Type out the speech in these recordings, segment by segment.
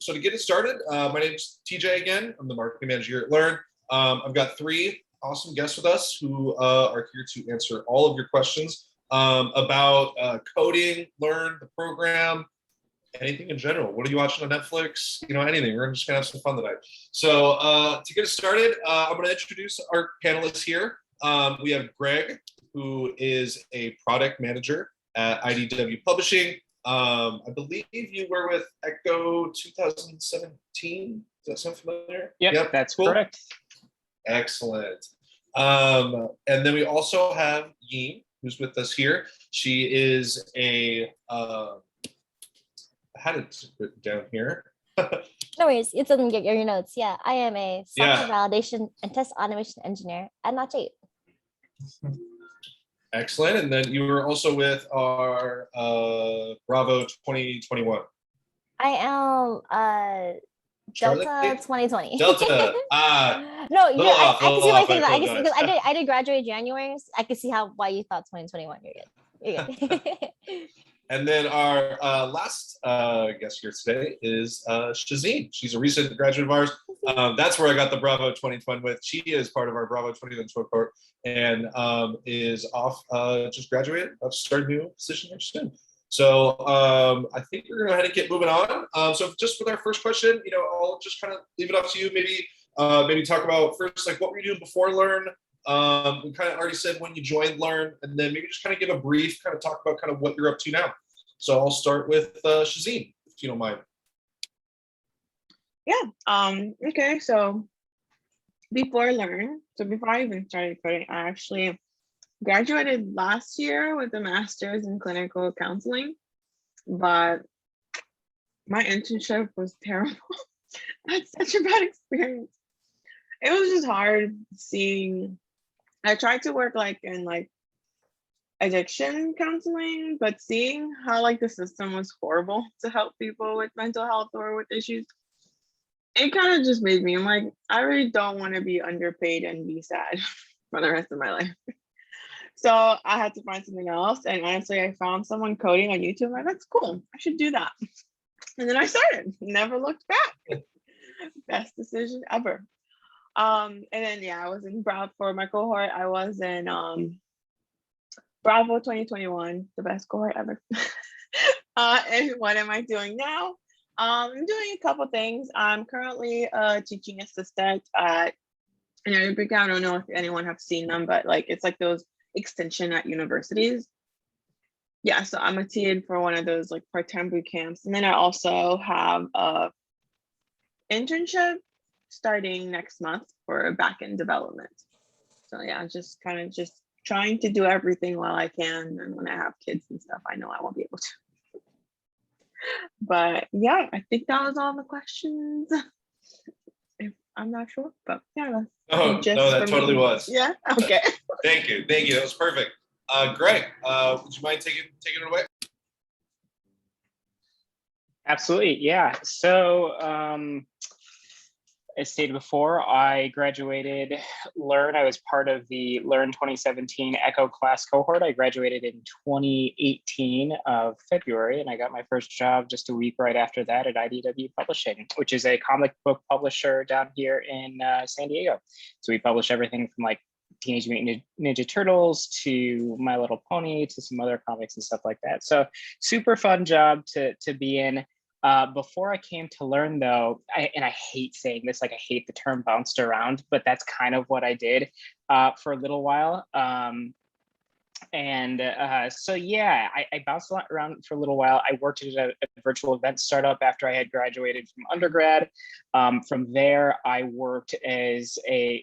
So to get it started, my name is TJ again. I'm the marketing manager here at Learn. I've got three awesome guests with us who are here to answer all of your questions about coding, Learn, the program, anything in general. What are you watching on Netflix? You know, anything. We're just gonna have some fun tonight. So to get us started, I'm gonna introduce our panelists here. We have Greg, who is a product manager at IDW Publishing. I believe you were with Echo 2017. Does that sound familiar? Yep, that's cool. Correct. Excellent. And then we also have Yeen, who's with us here. She is a, I had it written down here. No worries, it's in your notes. Yeah, I am a software validation and test automation engineer at Notch 8. Excellent. And then you were also with our Bravo 2021. I am Delta 2020. Delta. No, yeah, I can see why you think that. I did graduate January. So I can see why you thought 2021. You're good. And then our last guest here today is Shazeen. She's a recent graduate of ours. That's where I got the Bravo 2020 with. She is part of our Bravo 2020 cohort and is off, just graduated, started a new position here soon. So I think we're going to go ahead and get moving on. So just with our first question, you know, I'll just kind of leave it up to you. Maybe talk about first, like what were you doing before Learn? We kind of already said when you joined Learn, and then maybe just kind of give a brief, kind of talk about kind of what you're up to now. So I'll start with Shazeen, if you don't mind. Yeah. Okay. So before Learn, before I even started coding, I actually graduated last year with a master's in clinical counseling, but my internship was terrible. I had such a bad experience. It was just hard seeing. I tried to work in addiction counseling, but seeing how the system was horrible to help people with mental health or with issues, it kind of just made me, I'm like, I really don't want to be underpaid and be sad for the rest of my life. So I had to find something else. And honestly, I found someone coding on YouTube. I'm like, that's cool. I should do that. And then I started, never looked back. Best decision ever. And then, I was in Bravo for my cohort. I was in Bravo 2021, the best cohort ever. And what am I doing now? I'm doing a couple things. I'm currently a teaching assistant at, and I don't know if anyone have seen them, but it's like those extension at universities. Yeah, so I'm a TA for one of those part-time boot camps. And then I also have a internship starting next month for back-end development. So yeah, just trying to do everything while I can. And when I have kids and stuff, I know I won't be able to. But yeah, I think that was all the questions. I'm not sure, but yeah. No, that totally was. Yeah, okay. Thank you. That was perfect. Greg, would you mind taking it away? Absolutely, yeah. So as stated before, I graduated Learn. I was part of the Learn 2017 Echo class cohort. I graduated in 2018 of February, and I got my first job just a week right after that at IDW Publishing, which is a comic book publisher down here in San Diego. So we publish everything from Teenage Mutant Ninja Turtles to My Little Pony to some other comics and stuff like that. So super fun job to be in. Before I came to Learn, though, and I hate saying this, I hate the term bounced around, but that's kind of what I did for a little while. So yeah, I bounced around for a little while. I worked at a virtual event startup after I had graduated from undergrad. From there, I worked as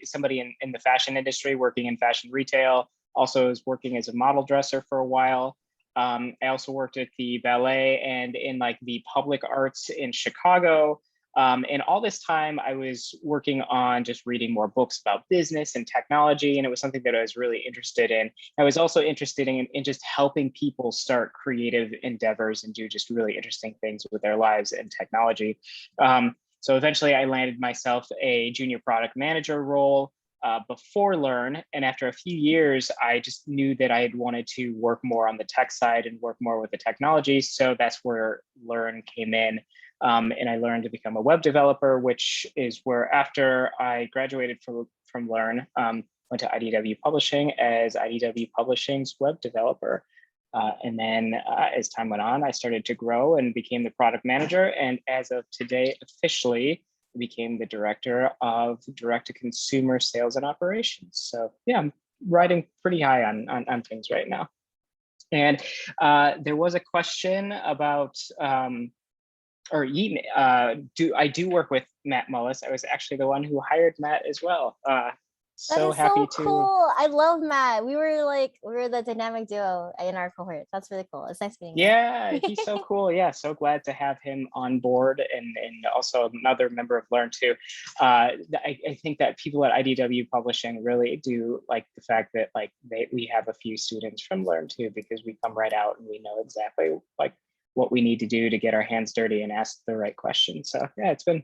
somebody in the fashion industry, working in fashion retail. Also was working as a model dresser for a while. I also worked at the ballet and in the public arts in Chicago. And all this time I was working on just reading more books about business and technology. And it was something that I was really interested in. I was also interested in just helping people start creative endeavors and do just really interesting things with their lives and technology. So eventually I landed myself a junior product manager role before Learn. And after a few years, I just knew that I had wanted to work more on the tech side and work more with the technology. So that's where Learn came in. and I learned to become a web developer, which is where after I graduated from Learn, went to IDW Publishing as IDW Publishing's web developer. And then as time went on, I started to grow and became the product manager. And as of today, officially became the director of direct-to-consumer sales and operations. So yeah, I'm riding pretty high on things right now. And there was a question about, I do work with Matt Mullis. I was actually the one who hired Matt as well. So happy to. Cool. I love Matt. We were the dynamic duo in our cohort. That's really cool. It's nice meeting you. Yeah, he's so cool. Yeah, so glad to have him on board, and also another member of Learn too. I think that people at IDW Publishing really do like the fact that we have a few students from Learn too, because we come right out and we know exactly what we need to do to get our hands dirty and ask the right questions. So yeah, it's been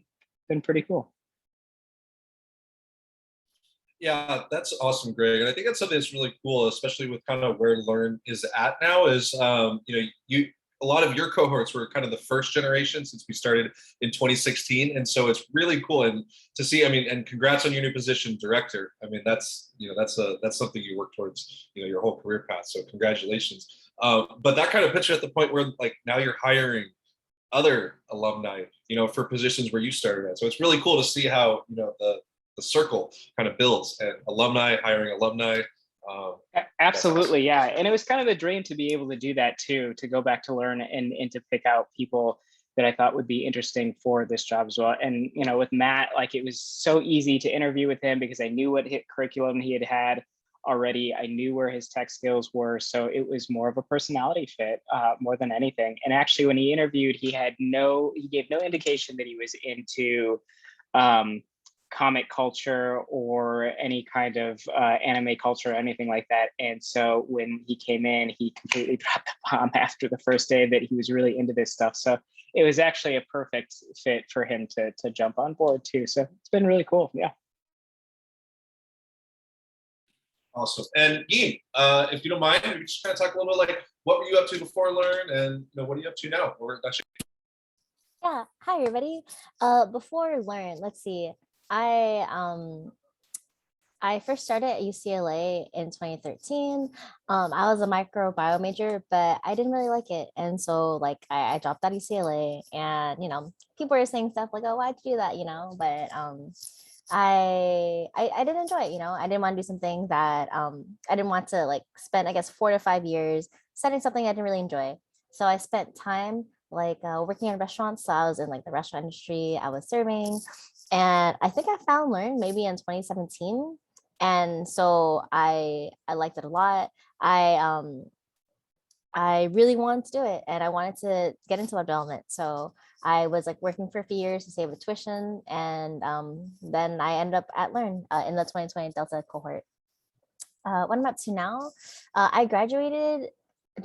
pretty cool. Yeah, that's awesome, Greg. And I think that's something that's really cool, especially with kind of where Learn is at now, is a lot of your cohorts were kind of the first generation since we started in 2016. And so it's really cool. And to see, and congrats on your new position, director. That's something you work towards, your whole career path. So congratulations. But that kind of puts you at the point where now you're hiring other alumni, for positions where you started at. So it's really cool to see how, the circle kind of builds, and alumni hiring alumni. Absolutely, yeah. And it was kind of a dream to be able to do that too, to go back to Learn and to pick out people that I thought would be interesting for this job as well. And with Matt, it was so easy to interview with him because I knew what curriculum he had already. I knew where his tech skills were, so it was more of a personality fit more than anything. And actually, when he interviewed, he gave no indication that he was into comic culture or any kind of anime culture or anything like that. And so when he came in, he completely dropped the bomb after the first day that he was really into this stuff. So it was actually a perfect fit for him to jump on board too. So it's been really cool. Yeah. Awesome. And Ian, if you don't mind, we just kind of talk a little bit what were you up to before Learn, and what are you up to now? Yeah. Hi, everybody. Before Learn, let's see. I first started at UCLA in 2013. I was a microbiome major, but I didn't really like it. And so I dropped out of UCLA, and people were saying stuff like, oh, why'd you do that? But I didn't enjoy it. I didn't want to do something that I didn't want to spend, I guess, 4 to 5 years studying something I didn't really enjoy. So I spent time working in restaurants. So I was in the restaurant industry. I was serving. And I think I found Learn maybe in 2017. And so I liked it a lot. I really wanted to do it, and I wanted to get into web development. So I was working for a few years to save the tuition. And then I ended up at Learn in the 2020 Delta cohort. What I'm up to now, I graduated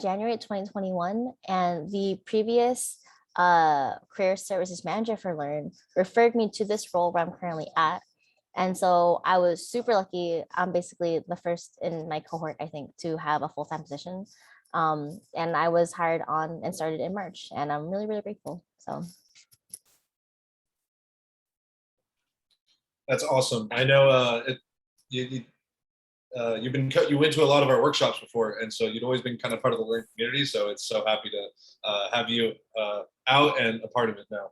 January 2021, and the previous career services manager for Learn referred me to this role where I'm currently at. And so I was super lucky. I'm basically the first in my cohort, I think, to have a full-time position. And I was hired on and started in March, and I'm really, really grateful. So that's awesome. I know you went to a lot of our workshops before, and so you'd always been kind of part of the Learn community. So it's so happy to have you out and a part of it now.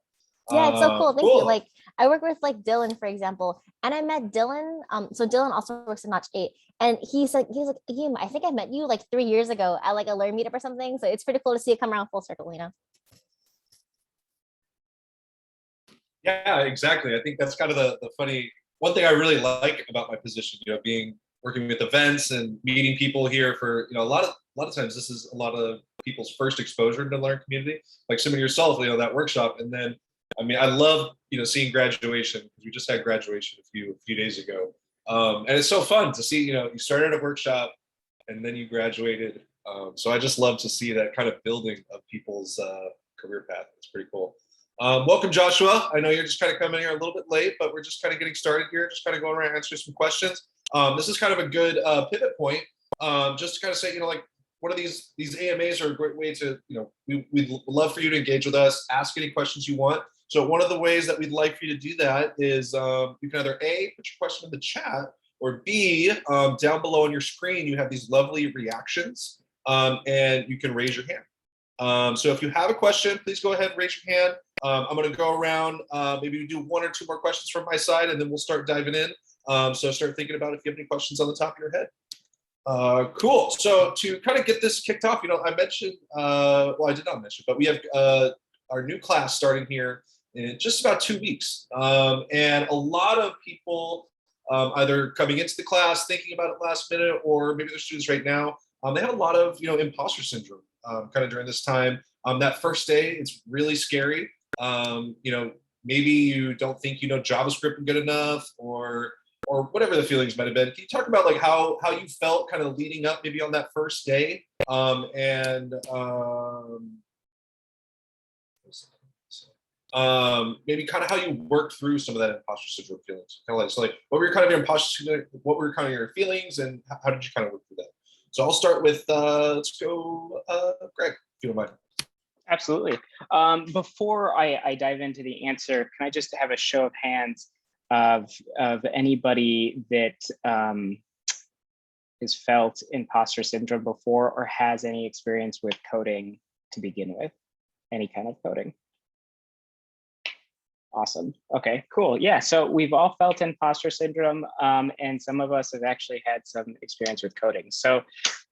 Yeah, it's so cool. Thank you. I work with Dylan, for example, and I met Dylan. So Dylan also works in Notch 8, and he's like, I think I met you 3 years ago at a Learn meetup or something. So it's pretty cool to see it come around full circle, Yeah, exactly. I think that's kind of the funny one thing I really like about my position, working with events and meeting people here for, a lot of times this is a lot of people's first exposure to Learn community, like some of yourself, that workshop. And then, I love, seeing graduation, because we just had graduation a few days ago. And it's so fun to see, you started a workshop and then you graduated. So I just love to see that kind of building of people's career path. It's pretty cool. Welcome, Joshua. I know you're just kind of coming here a little bit late, but we're just kind of getting started here, just kind of going around answering some questions. This is kind of a good pivot point, just to kind of say, one of these AMAs are a great way to, we'd love for you to engage with us, ask any questions you want. So one of the ways that we'd like for you to do that is you can either A, put your question in the chat, or B, down below on your screen, you have these lovely reactions, and you can raise your hand. So if you have a question, please go ahead and raise your hand. I'm going to go around, maybe do 1 or 2 more questions from my side, and then we'll start diving in. So start thinking about if you have any questions on the top of your head. Cool. So to kind of get this kicked off, I mentioned, well, I did not mention, but we have our new class starting here in just about 2 weeks. And a lot of people either coming into the class, thinking about it last minute, or maybe they're students right now, they have a lot of, imposter syndrome kind of during this time. That first day, it's really scary. Maybe you don't think you know JavaScript good enough, or whatever the feelings might have been. Can you talk about like how you felt kind of leading up maybe on that first day? Maybe kind of how you worked through some of that imposter syndrome feelings. Kind of like, so like what were kind of your imposter syndrome, what were kind of your feelings, and how did you kind of work through that? So I'll start with let's go Greg, if you don't mind. Absolutely. Before I dive into the answer, can I just have a show of hands of anybody that has felt imposter syndrome before or has any experience with coding to begin with? Any kind of coding? Awesome. Okay, cool. Yeah, so we've all felt imposter syndrome, and some of us have actually had some experience with coding. So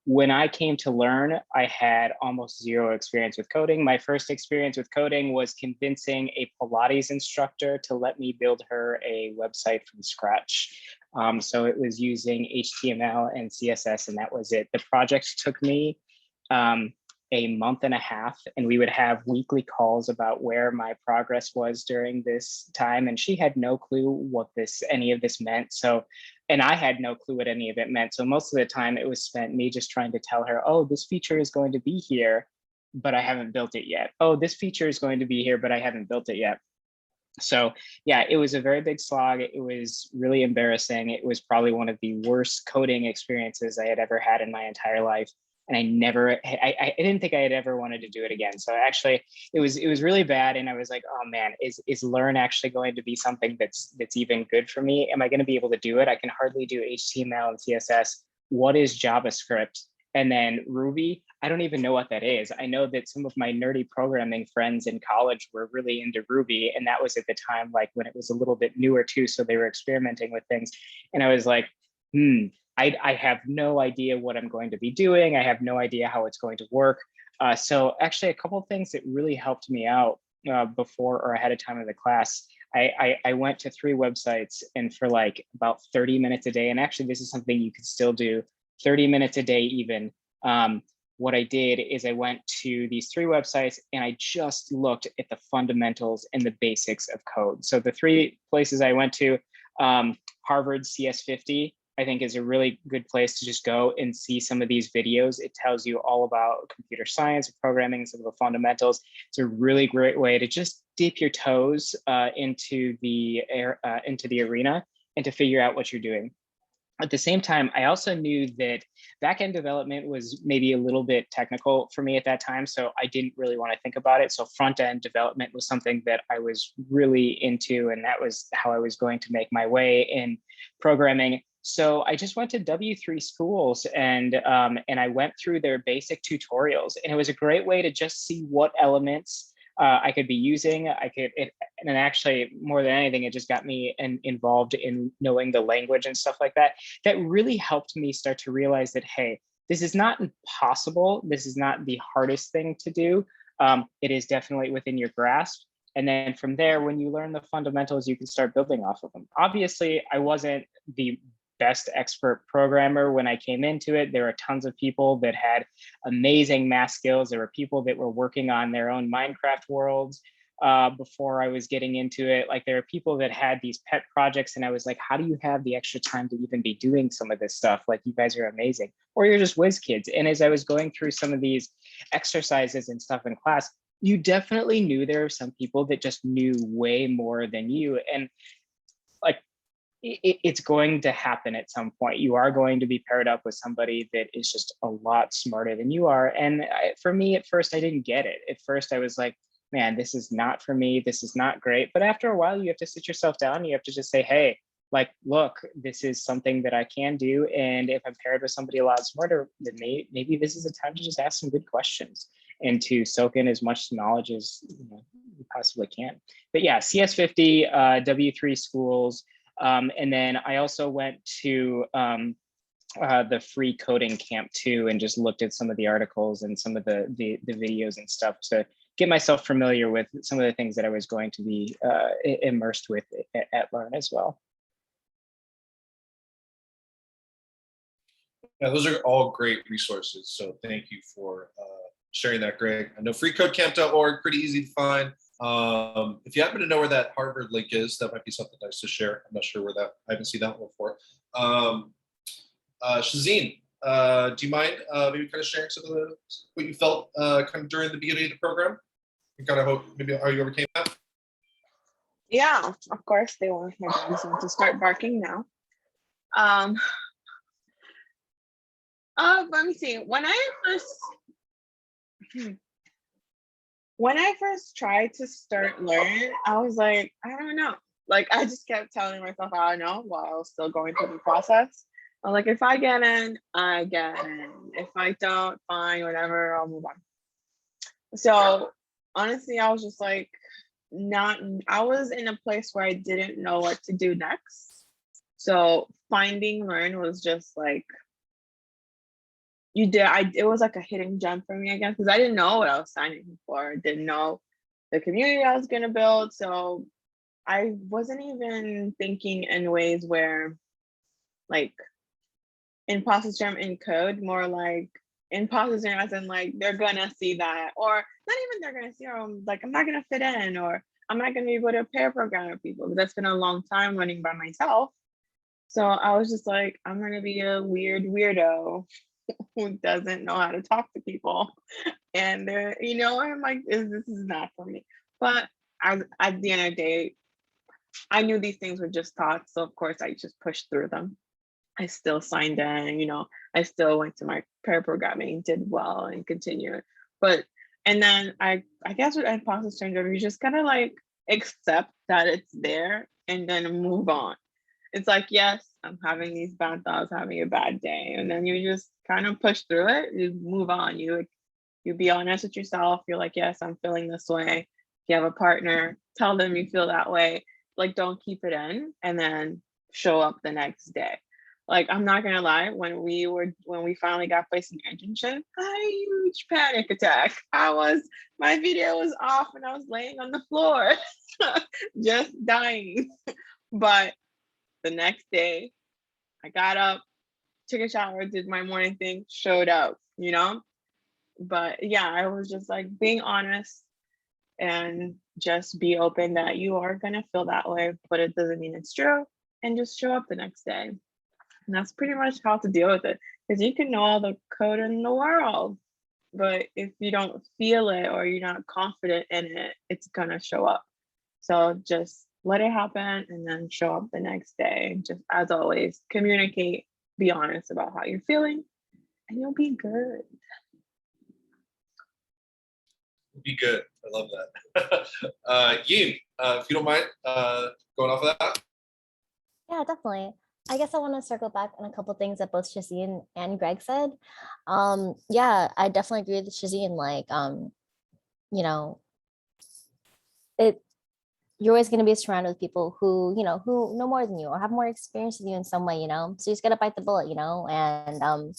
when I came to learn, I had almost zero experience with coding. My first experience with coding was convincing a Pilates instructor to let me build her a website from scratch. So it was using HTML and CSS, and that was it. The project took me a month and a half, and we would have weekly calls about where my progress was during this time. And she had no clue what any of this meant. So, and I had no clue what any of it meant. So most of the time it was spent me just trying to tell her, oh, this feature is going to be here, but I haven't built it yet. Oh, this feature is going to be here, but I haven't built it yet. So yeah, it was a very big slog. It was really embarrassing. It was probably one of the worst coding experiences I had ever had in my entire life. And I didn't think I had ever wanted to do it again. So actually it was really bad. And I was like, oh man, is Learn actually going to be something that's even good for me? Am I going to be able to do it? I can hardly do HTML and CSS. What is JavaScript? And then Ruby, I don't even know what that is. I know that some of my nerdy programming friends in college were really into Ruby. And that was at the time, like when it was a little bit newer too. So they were experimenting with things. And I was like, I have no idea what I'm going to be doing. I have no idea how it's going to work. So actually a couple of things that really helped me out before or ahead of time of the class, I went to 3 websites, and for like about 30 minutes a day, and actually this is something you could still do, 30 minutes a day even. What I did is I went to these 3 websites and I just looked at the fundamentals and the basics of code. So the 3 places I went to, Harvard CS50, I think is a really good place to just go and see some of these videos. It tells you all about computer science, programming, some of the fundamentals. It's a really great way to just dip your toes into the arena and to figure out what you're doing. At the same time, I also knew that backend development was maybe a little bit technical for me at that time, so I didn't really want to think about it. So front-end development was something that I was really into, and that was how I was going to make my way in programming. So I just went to W3 schools and I went through their basic tutorials, and it was a great way to just see what elements I could be using. And actually more than anything, it just got me involved in knowing the language and stuff like that. That really helped me start to realize that, hey, this is not impossible. This is not the hardest thing to do. It is definitely within your grasp. And then from there, when you learn the fundamentals, you can start building off of them. Obviously, I wasn't the best expert programmer when I came into it. There were tons of people that had amazing math skills. There were people that were working on their own Minecraft worlds before I was getting into it. Like there were people that had these pet projects, and I was like, how do you have the extra time to even be doing some of this stuff? Like, you guys are amazing. Or you're just whiz kids. And as I was going through some of these exercises and stuff in class, you definitely knew there were some people that just knew way more than you. And like, it's going to happen at some point. You are going to be paired up with somebody that is just a lot smarter than you are. And for me, at first, I didn't get it. At first, I was like, man, this is not for me. This is not great. But after a while, you have to sit yourself down. You have to just say, hey, like, look, this is something that I can do. And if I'm paired with somebody a lot smarter, then maybe this is a time to just ask some good questions and to soak in as much knowledge as you possibly can. But yeah, CS50, W3 schools. And then I also went to the free coding camp too, and just looked at some of the articles and some of the videos and stuff to get myself familiar with some of the things that I was going to be immersed with at Learn as well. Yeah, those are all great resources. So thank you for sharing that, Greg. I know freecodecamp.org, pretty easy to find. If you happen to know where that Harvard link is, that might be something nice to share. I'm not sure where that, I haven't seen that one before. Shazeen, do you mind maybe kind of sharing some of what you felt kind of during the beginning of the program? You kind of hope maybe how you overcame that? Yeah, of course they want my dogs want to start barking now. Let me see. When I first tried to start Learn, I was like, I don't know. Like, I just kept telling myself, I don't know, while I was still going through the process. I'm like, if I get in, I get in. If I don't, fine, whatever, I'll move on. So honestly, I was just like, I was in a place where I didn't know what to do next. So finding Learn was just like, it was like a hidden gem for me, I guess, because I didn't know what I was signing for. I didn't know the community I was gonna build. So I wasn't even thinking in ways where like imposter syndrome in code, more like imposter syndrome as in like they're gonna see that, or not even they're gonna see, or like I'm not gonna fit in, or I'm not gonna be able to pair program with people, because that's been a long time running by myself. So I was just like, I'm gonna be a weird weirdo who doesn't know how to talk to people. And I'm like, this is not for me. But at the end of the day, I knew these things were just taught. So of course I just pushed through them. I still signed in, I still went to my pair programming, did well and continued. And then I guess with imposter syndrome, you just kind of like accept that it's there and then move on. It's like, yes, I'm having these bad thoughts, having a bad day. And then you just kind of push through it, you move on. You be honest with yourself. You're like, yes, I'm feeling this way. If you have a partner, tell them you feel that way. Like, don't keep it in, and then show up the next day. Like, I'm not gonna lie, when we finally got placed in internship, a huge panic attack. My video was off and I was laying on the floor, just dying. But the next day, I got up, took a shower, did my morning thing, showed up, But yeah, I was just like being honest and just be open that you are gonna feel that way, but it doesn't mean it's true, and just show up the next day. And that's pretty much how to deal with it. Because you can know all the code in the world, but if you don't feel it or you're not confident in it, it's gonna show up. So just let it happen and then show up the next day. Just as always, communicate, be honest about how you're feeling, and you'll be good. Be good. I love that. Yin, if you don't mind going off of that. Yeah, definitely. I guess I want to circle back on a couple things that both Shazeen and Greg said. Yeah, I definitely agree with Shazeen. Like, you're always going to be surrounded with people who know more than you or have more experience than you in some way, so you just got to bite the bullet, and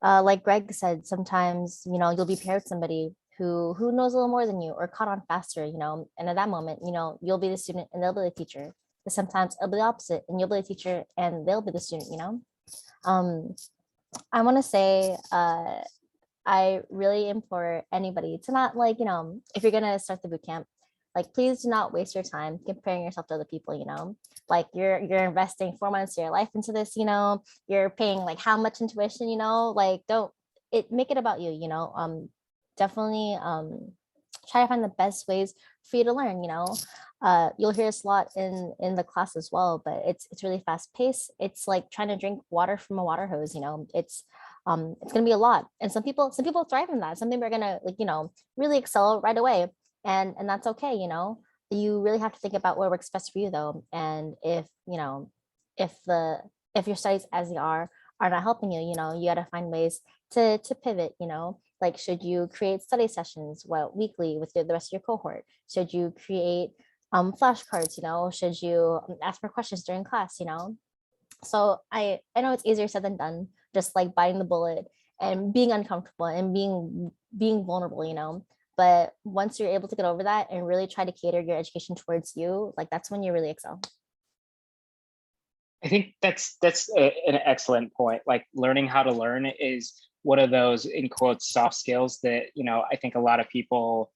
like Greg said, sometimes, you'll be paired with somebody who knows a little more than you or caught on faster, and at that moment, you'll be the student and they'll be the teacher. But sometimes it'll be the opposite, and you'll be the teacher and they'll be the student, I want to say, I really implore anybody to not, like, if you're going to start the boot camp, like, please do not waste your time comparing yourself to other people, like you're investing 4 months of your life into this, you're paying like how much in tuition, like, don't make it about you, definitely try to find the best ways for you to learn, you know. You'll hear this a lot in the class as well, but it's really fast paced. It's like trying to drink water from a water hose, you know. It's gonna be a lot. And some people thrive in that. Some people are gonna, like, you know, really excel right away. And that's okay, you know. You really have to think about what works best for you though. And if, you know, if your studies as they are not helping you, you know, you gotta find ways to pivot, you know. Like, should you create study sessions, well, weekly with the rest of your cohort? Should you create flashcards, you know? Should you ask more questions during class, you know? So I know it's easier said than done, just like biting the bullet and being uncomfortable and being vulnerable, you know. But once you're able to get over that and really try to cater your education towards you, like, that's when you really excel. I think an excellent point. Like, learning how to learn is one of those, in quotes, soft skills that, you know, I think a lot of people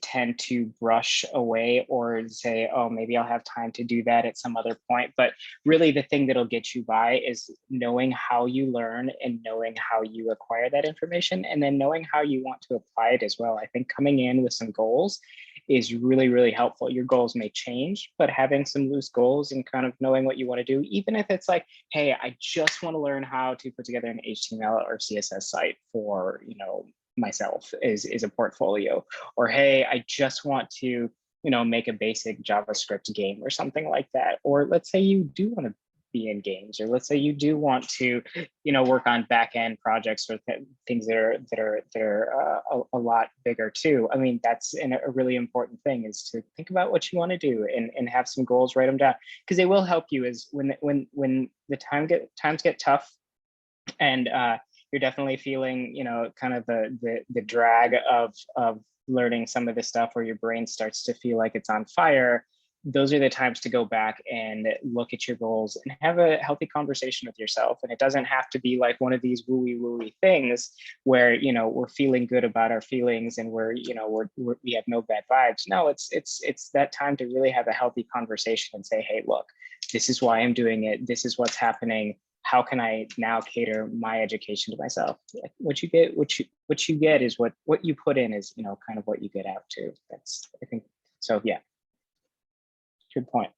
tend to brush away or say, oh, maybe I'll have time to do that at some other point. But really the thing that'll get you by is knowing how you learn and knowing how you acquire that information, and then knowing how you want to apply it as well. I think coming in with some goals is really, really helpful. Your goals may change, but having some loose goals and kind of knowing what you want to do, even if it's like, hey, I just want to learn how to put together an HTML or CSS site for, you know, myself is a portfolio, or hey, I just want to, you know, make a basic JavaScript game or something like that. Or let's say you do want to be in games, or let's say you do want to, you know, work on back end projects or things that are a lot bigger too. I mean, that's a really important thing, is to think about what you want to do and have some goals, write them down, because they will help you. Is when the times get tough, and you're definitely feeling, you know, kind of the drag of learning some of this stuff, where your brain starts to feel like it's on fire. Those are the times to go back and look at your goals and have a healthy conversation with yourself. And it doesn't have to be like one of these wooey things where, you know, we're feeling good about our feelings and we're, you know, we have no bad vibes. No, it's that time to really have a healthy conversation and say, hey, look, this is why I'm doing it. This is what's happening. How can I now cater my education to myself? What you get is what you put in is, you know, kind of what you get out too. That's, I think, so yeah. Good point.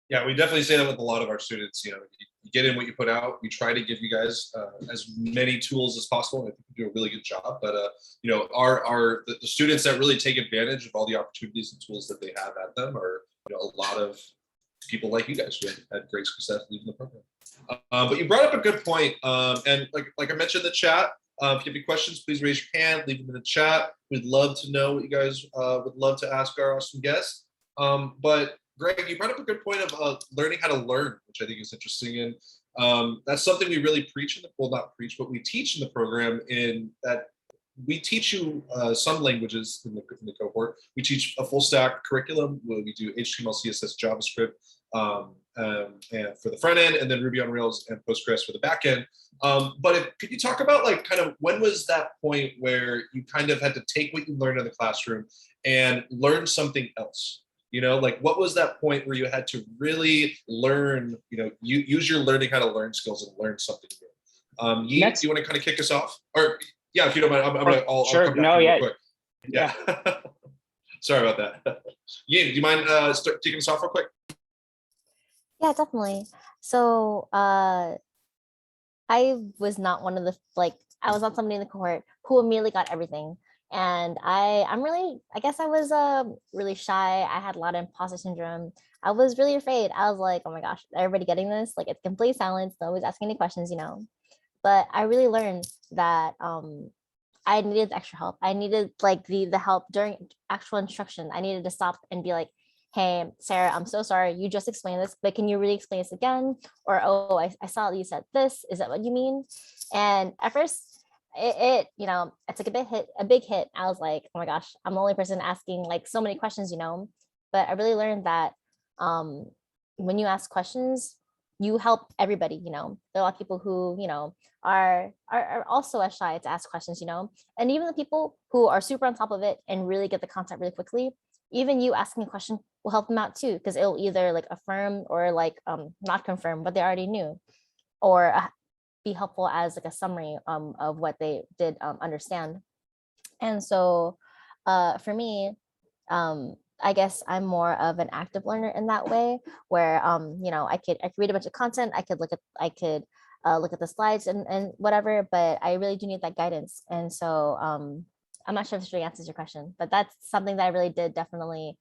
Yeah, we definitely say that with a lot of our students. You know, you get in what you put out. We try to give you guys as many tools as possible. And I think we do a really good job. But you know, the students that really take advantage of all the opportunities and tools that they have at them are, you know, a lot of people like you guys who had great success leaving the program. But you brought up a good point, and like I mentioned in the chat, if you have any questions, please raise your hand, leave them in the chat. We'd love to know what you guys would love to ask our awesome guests. But Greg, you brought up a good point of learning how to learn, which I think is interesting. And that's something we really preach not preach, but we teach in the program, in that we teach you some languages in the cohort. We teach a full stack curriculum where we do HTML, CSS, JavaScript, and for the front end, and then Ruby on Rails and Postgres for the back end. But could you talk about, like, kind of when was that point where you kind of had to take what you learned in the classroom and learn something else? You know, like, what was that point where you had to really learn, you know, use your learning how to learn skills and learn something new? Yi, do you want to kind of kick us off? Or yeah, if you don't mind, I'll sure. come back No, to you yeah. real quick. Yeah. Sorry about that. Yi, do you mind start kicking us off real quick? Yeah, definitely. So I was not one of the, like, I was not somebody in the cohort who immediately got everything. And I'm really, I guess I was really shy. I had a lot of imposter syndrome. I was really afraid. I was like, oh my gosh, everybody getting this? Like, it's complete silence. Nobody's asking any questions, you know. But I really learned that I needed extra help. I needed, like, the help during actual instruction. I needed to stop and be like, hey, Sarah, I'm so sorry. You just explained this, but can you really explain this again? Or, oh, I saw you said this. Is that what you mean? And at first, it you know, it's like a big hit. I was like, oh my gosh, I'm the only person asking, like, so many questions, you know. But I really learned that when you ask questions, you help everybody, you know. There are a lot of people who, you know, are also as shy to ask questions, you know. And even the people who are super on top of it and really get the content really quickly, even you asking a question will help them out too, because it'll either, like, affirm or, like, not confirm what they already knew, or be helpful as, like, a summary of what they did understand. And so for me, I guess I'm more of an active learner in that way, where I could read a bunch of content, I could look at the slides and whatever, but I really do need that guidance. And so I'm not sure if this really answers your question, but that's something that I really did definitely.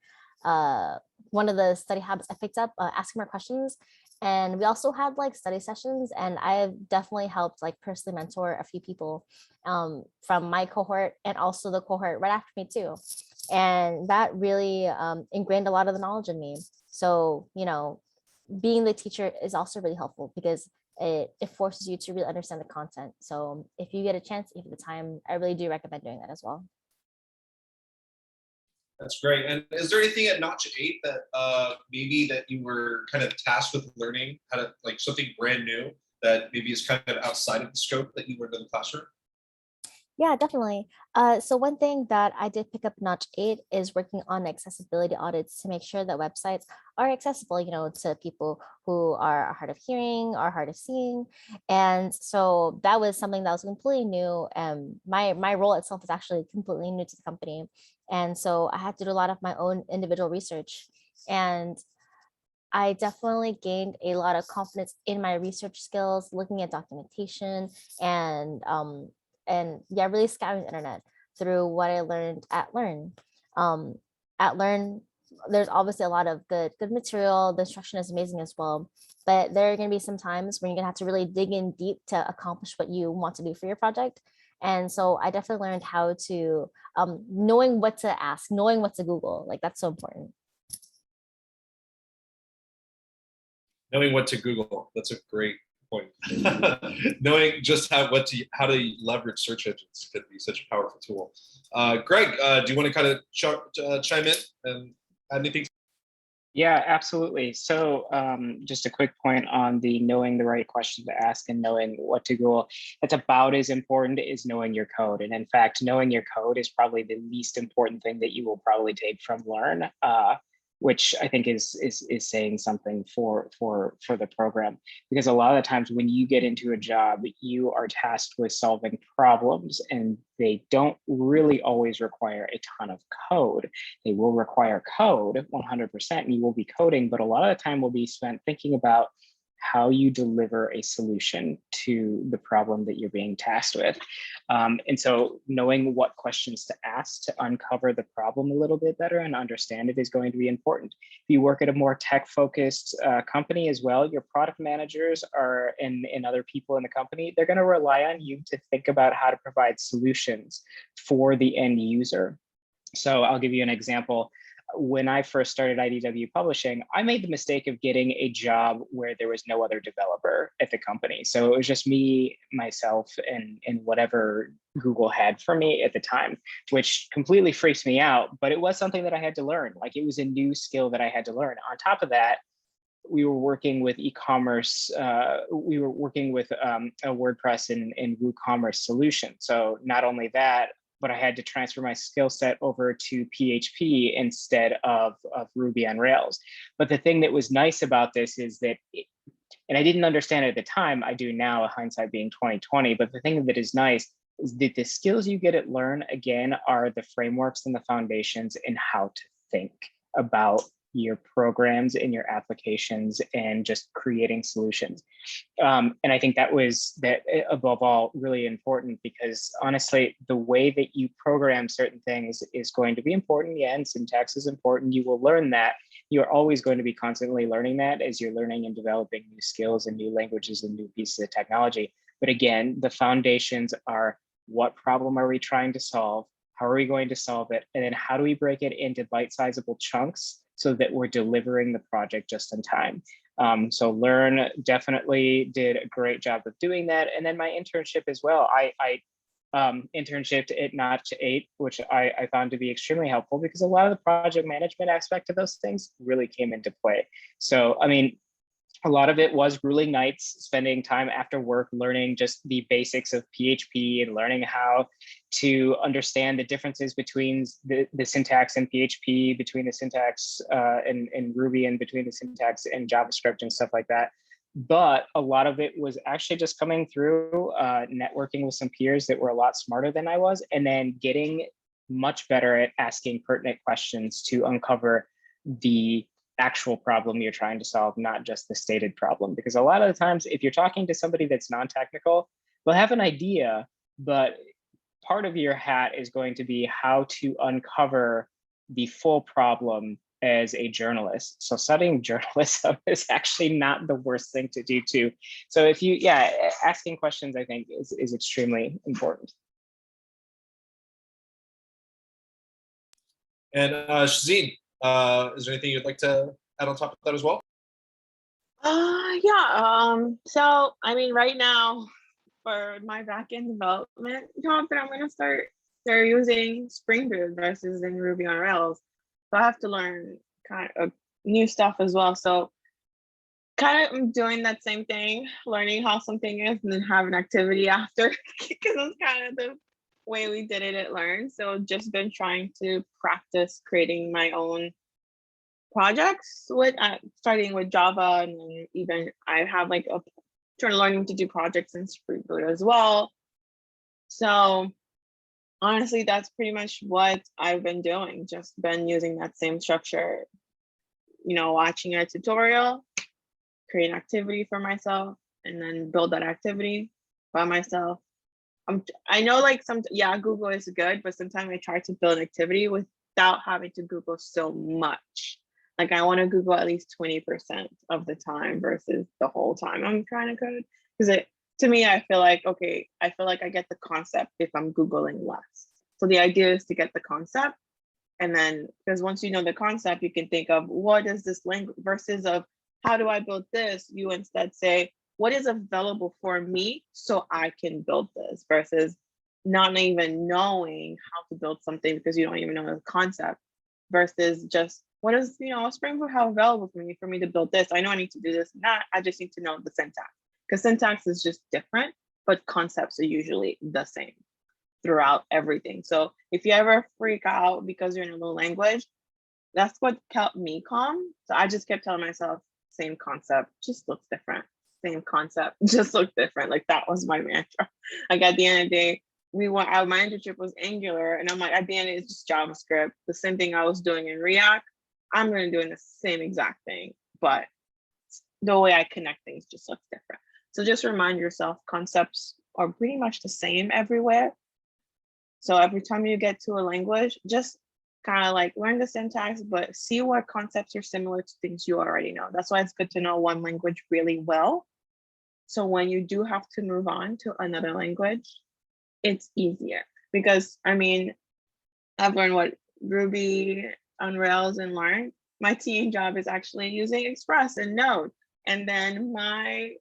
One of the study habits I picked up, asking more questions. And we also had like study sessions, and I've definitely helped like personally mentor a few people from my cohort and also the cohort right after me too. And that really ingrained a lot of the knowledge in me. So, being the teacher is also really helpful because it forces you to really understand the content. So if you get a chance, if you have the time, I really do recommend doing that as well. That's great. And is there anything at Notch 8 that maybe that you were kind of tasked with learning how to, like something brand new that maybe is kind of outside of the scope that you learned in the classroom? Yeah, definitely. So one thing that I did pick up Notch 8 is working on accessibility audits to make sure that websites are accessible, to people who are hard of hearing or hard of seeing. And so that was something that was completely new. And my role itself is actually completely new to the company. And so I had to do a lot of my own individual research. And I definitely gained a lot of confidence in my research skills, looking at documentation and yeah, really scouring the internet through what I learned at Learn. Um, at Learn, there's obviously a lot of good material. The instruction is amazing as well, but there are going to be some times when you're going to have to really dig in deep to accomplish what you want to do for your project. And so I definitely learned how to knowing what to ask, knowing what to Google. Like that's so important. Knowing what to Google, that's a great point. Knowing just how to leverage search engines could be such a powerful tool. Greg, do you want to kind of chime in and add anything? Yeah, absolutely. So just a quick point on the knowing the right question to ask and knowing what to Google. That's about as important as knowing your code. And in fact, knowing your code is probably the least important thing that you will probably take from Learn, which I think is saying something for the program. Because a lot of the times when you get into a job, you are tasked with solving problems, and they don't really always require a ton of code. They will require code 100%, and you will be coding, but a lot of the time will be spent thinking about how you deliver a solution to the problem that you're being tasked with. And so knowing what questions to ask to uncover the problem a little bit better and understand it is going to be important. If you work at a more tech-focused company as well, your product managers are and other people in the company, they're going to rely on you to think about how to provide solutions for the end user. So I'll give you an example. When I first started IDW Publishing, I made the mistake of getting a job where there was no other developer at the company. So it was just me, myself, and whatever Google had for me at the time, which completely freaks me out. But it was something that I had to learn. Like it was a new skill that I had to learn. On top of that, we were working with e-commerce. We were working with a WordPress and WooCommerce solution. So not only that, but I had to transfer my skill set over to PHP instead of Ruby on Rails. But the thing that was nice about this is that, and I didn't understand it at the time, I do now, hindsight being 2020, but the thing that is nice is that the skills you get at Learn, again, are the frameworks and the foundations in how to think about your programs and your applications and just creating solutions. And I think that above all really important, because honestly, the way that you program certain things is going to be important. Yeah, and syntax is important. You will learn that. You're always going to be constantly learning that as you're learning and developing new skills and new languages and new pieces of technology. But again, the foundations are: what problem are we trying to solve? How are we going to solve it? And then how do we break it into bite-sizable chunks so that we're delivering the project just in time? So Learn definitely did a great job of doing that. And then my internship as well. I internship at Notch 8, which I found to be extremely helpful because a lot of the project management aspect of those things really came into play. So, I mean, a lot of it was grueling nights, spending time after work, learning just the basics of PHP and learning how to understand the differences between the syntax in PHP, between the syntax in Ruby, and between the syntax in JavaScript and stuff like that. But a lot of it was actually just coming through networking with some peers that were a lot smarter than I was, and then getting much better at asking pertinent questions to uncover the actual problem you're trying to solve, not just the stated problem. Because a lot of the times, if you're talking to somebody that's non-technical, they'll have an idea, but part of your hat is going to be how to uncover the full problem as a journalist. So studying journalism is actually not the worst thing to do too. So if you, yeah, asking questions, I think is extremely important. And Shazeen, is there anything you'd like to add on top of that as well? Yeah. So I mean, right now for my backend development job that I'm gonna start, they're using Spring Boot versus in Ruby on Rails. So I have to learn kind of new stuff as well. So kind of I'm doing that same thing, learning how something is and then have an activity after, because that's kind of the way we did it at Learn. So just been trying to practice creating my own projects with starting with Java, and then even I have like a trying to learning to do projects in Spring Boot as well. So honestly, that's pretty much what I've been doing. Just been using that same structure, you know, watching a tutorial, create an activity for myself, and then build that activity by myself. I know like Google is good, but sometimes I try to build an activity without having to Google so much. Like I want to Google at least 20% of the time versus the whole time I'm trying to code. Because to me, I feel like, okay, I feel like I get the concept if I'm Googling less. So the idea is to get the concept. And then, because once you know the concept, you can think of what is this language versus of how do I build this? You instead say, what is available for me so I can build this versus not even knowing how to build something because you don't even know the concept versus just what is, you know, Spring Boot have available for me to build this. I know I need to do this and that. I just need to know the syntax because syntax is just different, but concepts are usually the same throughout everything. So if you ever freak out because you're in a new language, that's what kept me calm. So I just kept telling myself, same concept, just looks different. Same concept, just looks different. Like that was my mantra. Like at the end of the day, my internship was Angular, and I'm like, at the end, it's just JavaScript. The same thing I was doing in React, I'm going to do in the same exact thing, but the way I connect things just looks different. So just remind yourself, concepts are pretty much the same everywhere. So every time you get to a language, just kind of like learn the syntax, but see what concepts are similar to things you already know. That's why it's good to know one language really well. So when you do have to move on to another language, it's easier. Because I mean, I've learned what Ruby on Rails and Learn. My team job is actually using Express and Node. And then my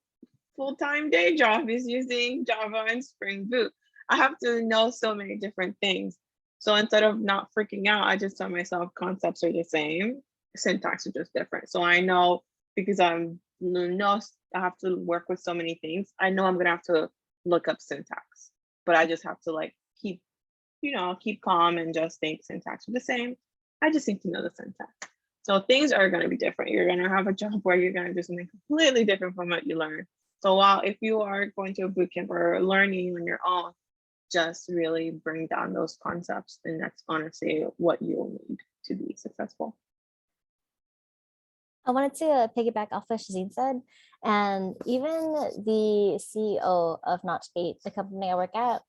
full-time day job is using Java and Spring Boot. I have to know so many different things. So instead of not freaking out, I just tell myself concepts are the same, syntax are just different. So I know because I have to work with so many things, I know I'm gonna have to look up syntax, but I just have to like keep calm and just think syntax are the same. I just need to know the syntax. So things are gonna be different. You're gonna have a job where you're gonna do something completely different from what you learned. So while if you are going to a bootcamp or learning on your own, just really bring down those concepts, and that's honestly what you'll need to be successful. I wanted to piggyback off what Shazeen said, and even the CEO of Notch 8, the company I work at,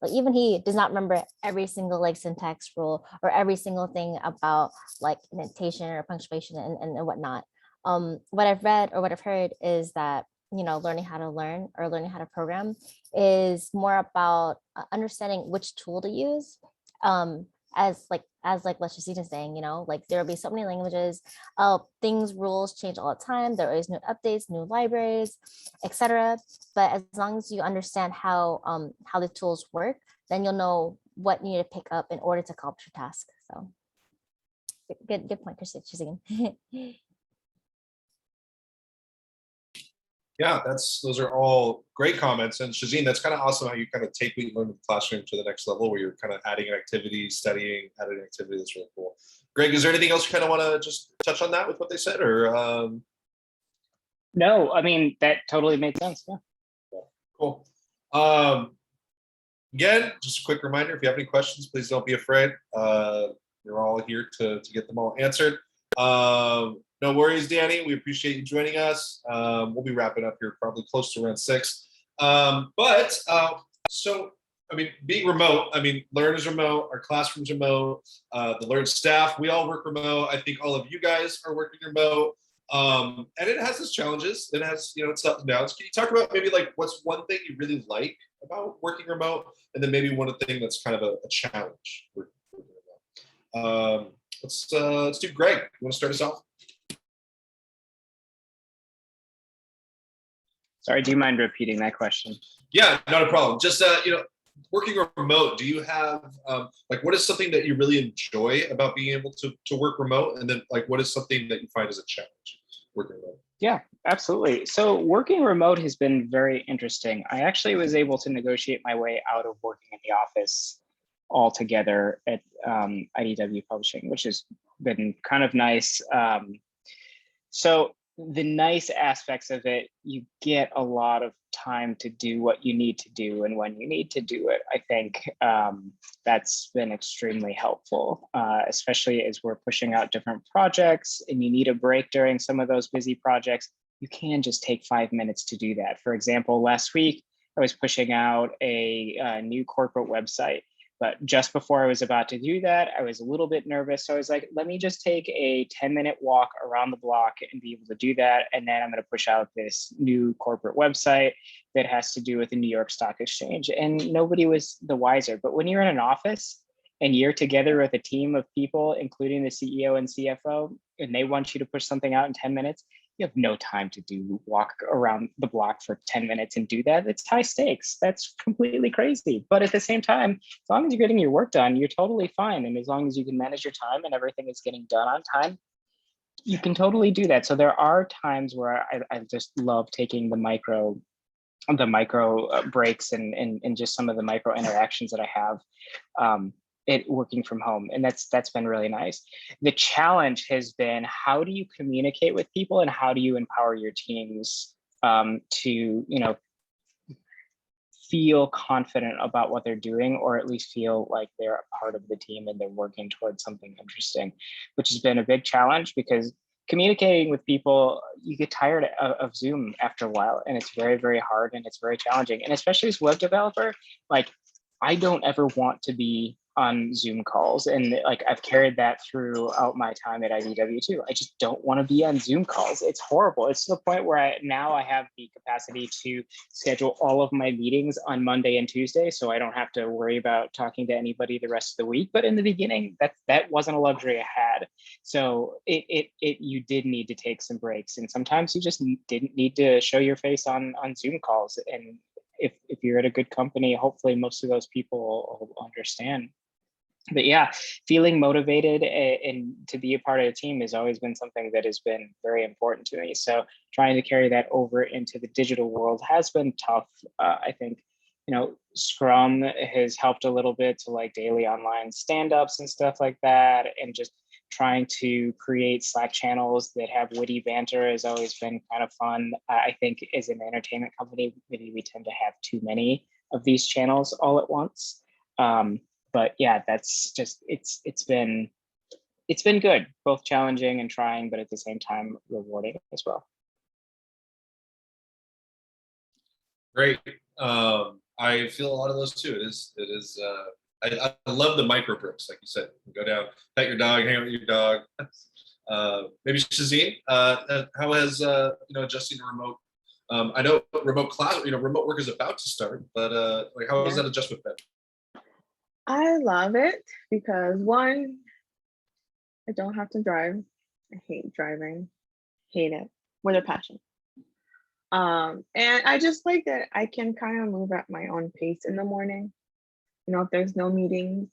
like even he does not remember every single like syntax rule or every single thing about like indentation or punctuation and whatnot. What I've read or what I've heard is that, you know, learning how to learn or learning how to program is more about understanding which tool to use. As like what Shazina is saying, you know, like there will be so many languages, rules change all the time. There are always new updates, new libraries, etc. But as long as you understand how the tools work, then you'll know what you need to pick up in order to accomplish your task. So good point, Shazina. Yeah, those are all great comments. And Shazeen, that's kind of awesome how you kind of take what you learned in the classroom to the next level where you're kind of adding an activity, studying, adding an activity. That's really cool. Greg, is there anything else you kind of want to just touch on that with what they said? Or No, I mean, that totally made sense. Yeah. Cool. Again, just a quick reminder, if you have any questions, please don't be afraid. We're all here to get them all answered. No worries, Danny. We appreciate you joining us. We'll be wrapping up here probably close to around 6. So, I mean, being remote, I mean, Learn is remote, our classroom's remote, the Learn staff, we all work remote. I think all of you guys are working remote. And it has its challenges. It has, you know, its ups and downs. Can you talk about maybe like what's one thing you really like about working remote, and then maybe one thing that's kind of a challenge? Let's do Greg. You want to start us off? Sorry, do you mind repeating that question? Yeah, not a problem. Just you know, working remote, do you have like what is something that you really enjoy about being able to work remote, and then like what is something that you find as a challenge working remote? Yeah, absolutely. So working remote has been very interesting. I actually was able to negotiate my way out of working in the office altogether at IDW Publishing, which has been kind of nice. So the nice aspects of it, you get a lot of time to do what you need to do and when you need to do it. I think that's been extremely helpful, especially as we're pushing out different projects and you need a break during some of those busy projects. You can just take 5 minutes to do that. For example, last week, I was pushing out a new corporate website. But just before I was about to do that, I was a little bit nervous. So I was like, let me just take a 10-minute walk around the block and be able to do that. And then I'm going to push out this new corporate website that has to do with the New York Stock Exchange. And nobody was the wiser. But when you're in an office and you're together with a team of people, including the CEO and CFO, and they want you to push something out in 10 minutes, you have no time to walk around the block for 10 minutes and do that. It's high stakes. That's completely crazy. But at the same time, as long as you're getting your work done, you're totally fine. And as long as you can manage your time and everything is getting done on time, you can totally do that. So there are times where I just love taking the micro breaks and just some of the micro interactions that I have. It working from home, and that's been really nice. The challenge has been, how do you communicate with people and how do you empower your teams to feel confident about what they're doing, or at least feel like they're a part of the team and they're working towards something interesting, which has been a big challenge because communicating with people, you get tired of Zoom after a while, and it's very, very hard and it's very challenging. And especially as a web developer, like I don't ever want to be on Zoom calls. And like I've carried that throughout my time at IDW too. I just don't want to be on Zoom calls. It's horrible. It's to the point where I have the capacity to schedule all of my meetings on Monday and Tuesday, so I don't have to worry about talking to anybody the rest of the week. But in the beginning, that wasn't a luxury I had. So you did need to take some breaks, and sometimes you just didn't need to show your face on Zoom calls. And if you're at a good company, hopefully most of those people will understand. But yeah, feeling motivated and to be a part of a team has always been something that has been very important to me. So trying to carry that over into the digital world has been tough. I think, Scrum has helped a little bit to like daily online stand-ups and stuff like that. And just trying to create Slack channels that have witty banter has always been kind of fun. I think as an entertainment company, maybe we tend to have too many of these channels all at once. But yeah, that's just, it's been good, both challenging and trying, but at the same time, rewarding as well. Great. I feel a lot of those too. It is. I love the micro breaks, like you said. You go down, pet your dog, hang out with your dog. Maybe Shazeen, how has adjusting to remote? I know remote class, remote work is about to start, but like how has that adjustment been? I love it because one, I don't have to drive. I hate driving, hate it with a passion. And I just like that I can kind of move at my own pace in the morning. If there's no meetings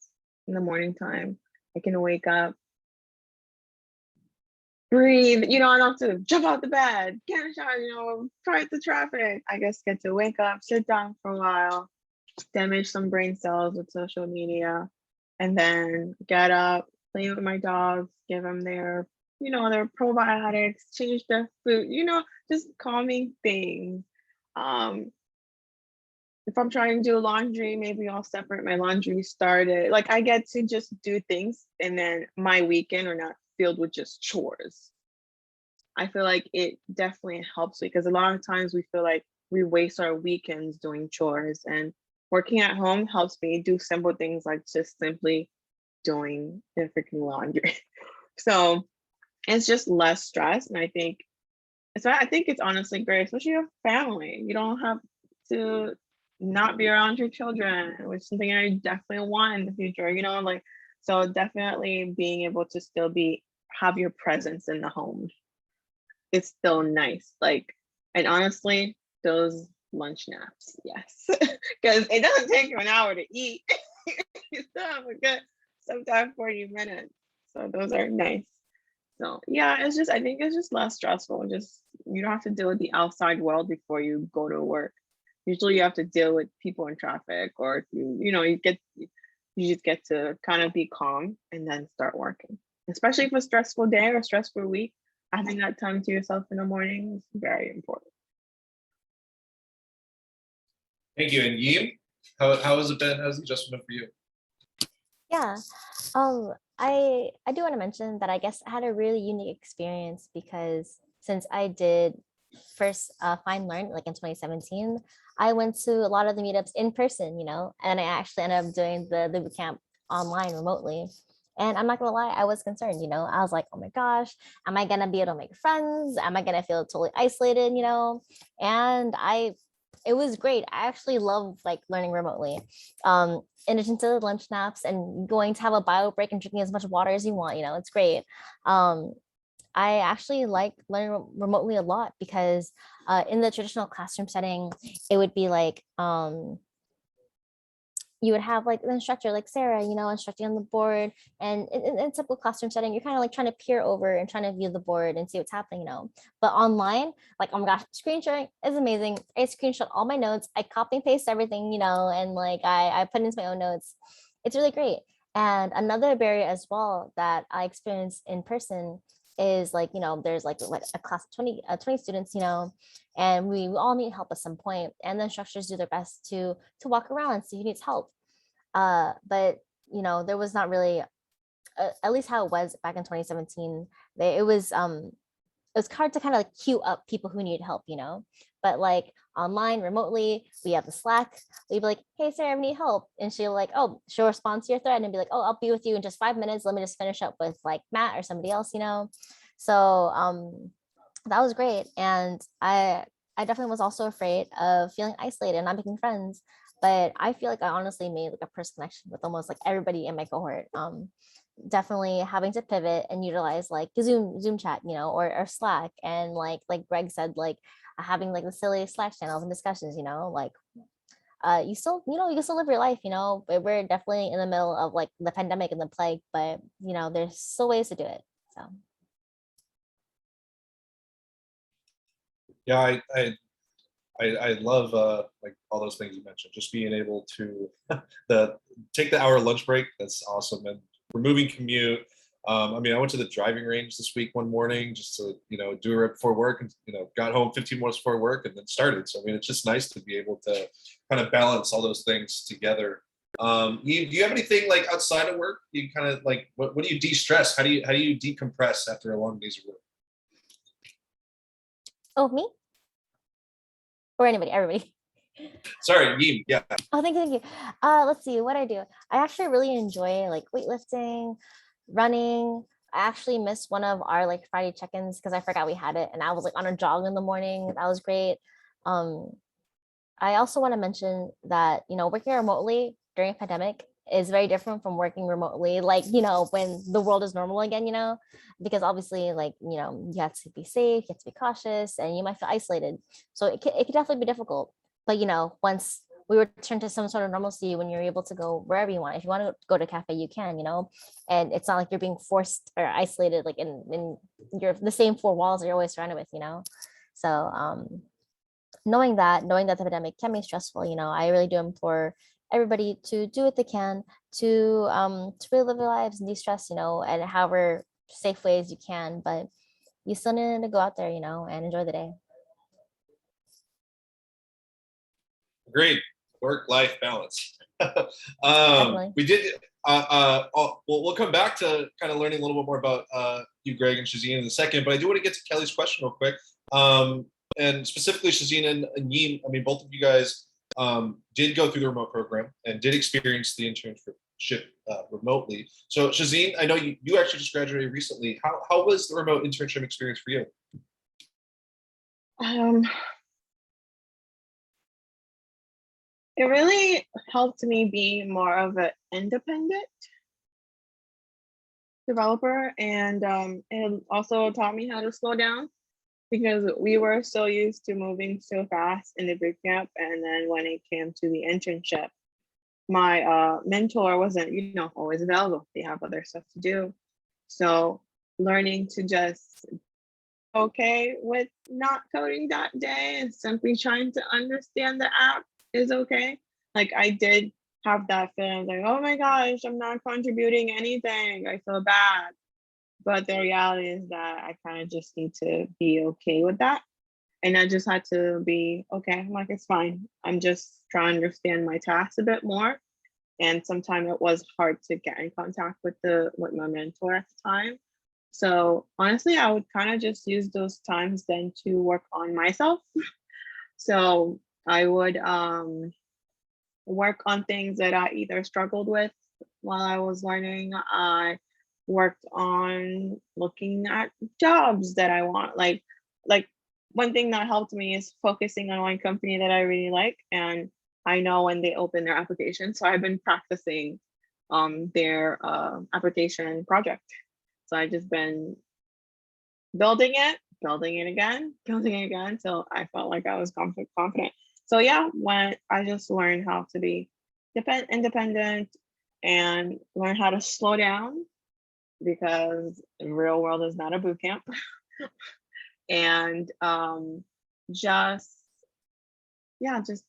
in the morning time, I can wake up, breathe, I don't have to jump out the bed, get a shower, fight the traffic. I just get to wake up, sit down for a while, damage some brain cells with social media, and then get up, play with my dogs, give them their their probiotics, change their food, just calming things. Um, if I'm trying to do laundry, maybe I'll separate my laundry started. Like I get to just do things and then my weekend are not filled with just chores. I feel like it definitely helps because a lot of times we feel like we waste our weekends doing chores, and working at home helps me do simple things like just simply doing the freaking laundry. So it's just less stress. And I think it's honestly great, especially your family. You don't have to not be around your children, which is something I definitely want in the future, like, so definitely being able to still have your presence in the home. It's still nice. Like, and honestly, those lunch naps, yes. Because it doesn't take you an hour to eat. You still have a good sometimes 40 minutes. So those are nice. So yeah, I think it's just less stressful. Just you don't have to deal with the outside world before you go to work. Usually you have to deal with people in traffic, or if you just get to kind of be calm and then start working. Especially if it's a stressful day or a stressful week, having that time to yourself in the morning is very important. Thank you. And Yi, how has it been? How's the adjustment for you? Yeah. I do want to mention that I guess I had a really unique experience because since I did first Find Learn like in 2017, I went to a lot of the meetups in person, and I actually ended up doing the boot camp online remotely. And I'm not gonna lie, I was concerned, I was like, oh my gosh, am I gonna be able to make friends? Am I gonna feel totally isolated, And it was great. I actually love like learning remotely. In addition to the lunch naps and going to have a bio break and drinking as much water as you want, it's great. I actually like learning remotely a lot because in the traditional classroom setting, it would be like you would have like an instructor like Sarah, instructing on the board. And in a typical classroom setting, you're kind of like trying to peer over and trying to view the board and see what's happening, But online, like, oh my gosh, screen sharing is amazing. I screenshot all my notes. I copy and paste everything, and like I put into my own notes. It's really great. And another barrier as well that I experienced in person is like, there's like what a class of 20 students, and we all need help at some point, and the instructors do their best to walk around and see who needs help. But there was not really, at least how it was back in 2017. It was hard to kind of like queue up people who need help, But like online, remotely, we have the Slack. We'd be like, hey, Sarah, I need help. And she'll respond to your thread and be like, oh, I'll be with you in just 5 minutes. Let me just finish up with like Matt or somebody else, So that was great. And I definitely was also afraid of feeling isolated and not making friends. But I feel like I honestly made like a personal connection with almost like everybody in my cohort. Definitely having to pivot and utilize like Zoom chat, or Slack, and like Greg said, like having like the silly Slack channels and discussions, like you still, you can still live your life, but we're definitely in the middle of like the pandemic and the plague, but there's still ways to do it. So Yeah, I love like all those things you mentioned. Just being able to take the hour lunch break. That's awesome. And removing commute. I went to the driving range this week one morning just to do it right before work, and got home 15 minutes before work and then started. So it's just nice to be able to kind of balance all those things together. Do you have anything like outside of work? You kind of like what do you de-stress? How do you decompress after a long day's work? oh, me or everybody. Sorry, Yim. Yeah. Oh, thank you. Let's see what I do. I actually really enjoy like weightlifting, running. I actually missed one of our like Friday check-ins because I forgot we had it, and I was like on a jog in the morning. That was great. Um, I also want to mention that working remotely during a pandemic is very different from working remotely, like when the world is normal again. Because obviously, like you have to be safe, you have to be cautious, and you might feel isolated. So it could definitely be difficult. But once we return to some sort of normalcy, when you're able to go wherever you want, if you want to go to a cafe, you can, and it's not like you're being forced or isolated, like in the same four walls that you're always surrounded with, So knowing that the pandemic can be stressful, I really do implore everybody to do what they can to really live their lives and de-stress, and however safe ways you can, but you still need to go out there, and enjoy the day. Great work-life balance. Definitely. We did. We'll come back to kind of learning a little bit more about you, Greg, and Shazine in a second. But I do want to get to Kelly's question real quick, and specifically Shazine and Yim. I mean, both of you guys did go through the remote program and did experience the internship remotely. So Shazine, I know you actually just graduated recently. How was the remote internship experience for you? It really helped me be more of an independent developer, and it also taught me how to slow down, because we were so used to moving so fast in the boot camp, and then when it came to the internship, my mentor wasn't, always available. They have other stuff to do. So learning to just okay with not coding that day and simply trying to understand the app is okay. Like, I did have that feeling like, oh my gosh, I'm not contributing anything, I feel bad. But the reality is that I kind of just need to be okay with that. And I just had to be okay. I'm like, it's fine. I'm just trying to understand my tasks a bit more. And sometimes it was hard to get in contact with my mentor at the time. So honestly, I would kind of just use those times then to work on myself. So I would work on things that I either struggled with while I was learning. I worked on looking at jobs that I want. Like one thing that helped me is focusing on one company that I really like, and I know when they open their application. So I've been practicing their application project. So I just been building it again, so I felt like I was confident. So yeah, when I just learned how to be independent and learn how to slow down, because the real world is not a boot camp. And just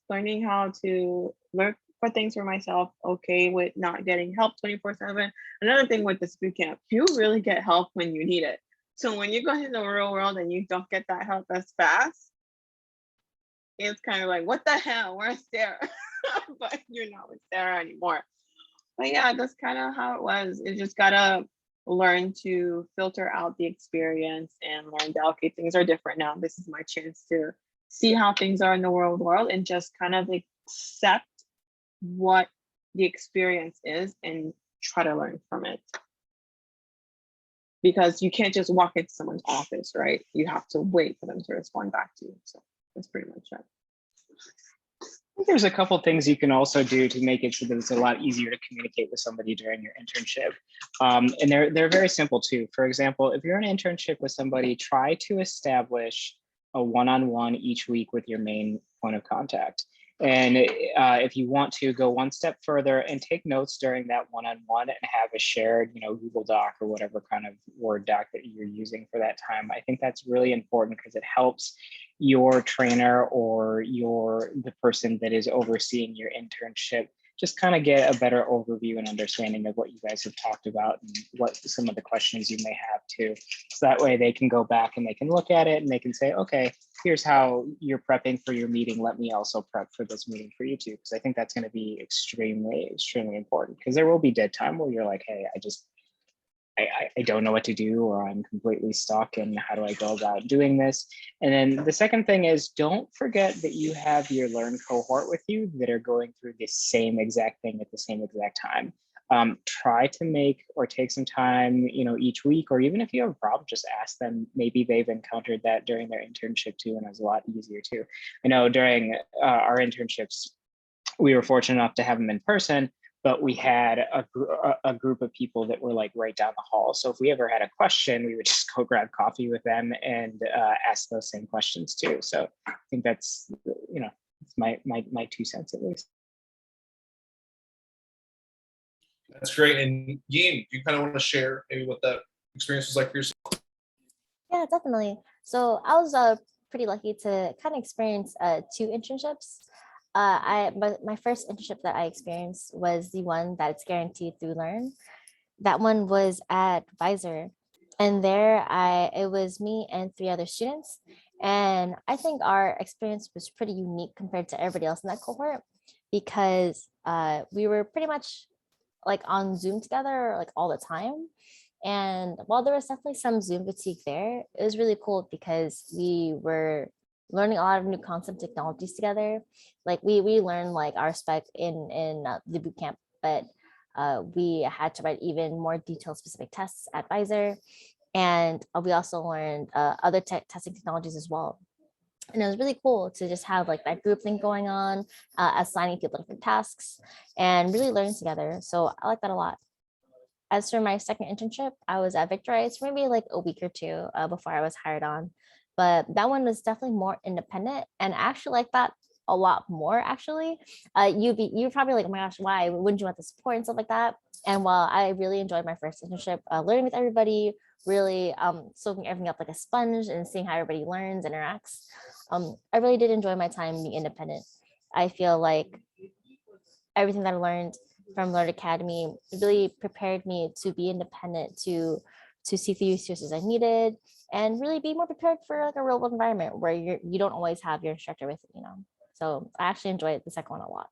learning how to look for things for myself, okay with not getting help 24/7. Another thing with this boot camp, you really get help when you need it. So when you go into the real world and you don't get that help as fast, it's kind of like, what the hell, where's Sarah? But you're not with Sarah anymore. But yeah, that's kind of how it was. You just gotta learn to filter out the experience and learn that, okay, things are different now. This is my chance to see how things are in the world, and just kind of accept what the experience is and try to learn from it. Because you can't just walk into someone's office, right? You have to wait for them to respond back to you. So that's pretty much it. I think there's a couple things you can also do to make it so that it's a lot easier to communicate with somebody during your internship. And they're very simple too. For example, if you're in an internship with somebody, try to establish a one-on-one each week with your main point of contact. And if you want to go one step further and take notes during that one-on-one and have a shared, Google Doc or whatever kind of Word doc that you're using for that time, I think that's really important, because it helps your trainer or the person that is overseeing your internship just kind of get a better overview and understanding of what you guys have talked about and what some of the questions you may have too. So that way they can go back and they can look at it and they can say, okay, here's how you're prepping for your meeting. Let me also prep for this meeting for you too. Because I think that's going to be extremely, extremely important, because there will be dead time where you're like, hey, I don't know what to do, or I'm completely stuck, and how do I go about doing this? And then the second thing is, don't forget that you have your Learn cohort with you that are going through the same exact thing at the same exact time. Try to make or take some time, each week, or even if you have a problem, just ask them. Maybe they've encountered that during their internship too, and it was a lot easier too. I know during our internships, we were fortunate enough to have them in person, but we had a group of people that were like right down the hall. So if we ever had a question, we would just go grab coffee with them and ask those same questions too. So I think that's, it's my 2 cents at least. That's great. And Yim, do you kind of want to share maybe what that experience was like for yourself? Yeah, definitely. So I was pretty lucky to kind of experience 2 internships. But my first internship that I experienced was the one that's guaranteed through Learn. That one was at Visor. And there it was me and three other students. And I think our experience was pretty unique compared to everybody else in that cohort because we were pretty much like on Zoom together like all the time. And while there was definitely some Zoom fatigue there, it was really cool because we were learning a lot of new concept technologies together. Like we learned like our spec in the boot camp, but we had to write even more detailed specific tests at Visor. And we also learned other testing technologies as well. And it was really cool to just have like that group thing going on, assigning people different tasks and really learning together. So I like that a lot. As for my second internship, I was at Victorize for maybe like a week or two before I was hired on. But that one was definitely more independent, and I actually like that a lot more. Actually, you're probably like, oh my gosh, why wouldn't you want the support and stuff like that? And while I really enjoyed my first internship, learning with everybody, really soaking everything up like a sponge and seeing how everybody learns, interacts, I really did enjoy my time being independent. I feel like everything that I learned from Learn Academy really prepared me to be independent, to see the resources I needed, and really be more prepared for like a real world environment where you don't always have your instructor with you, you know. So I actually enjoyed the second one a lot.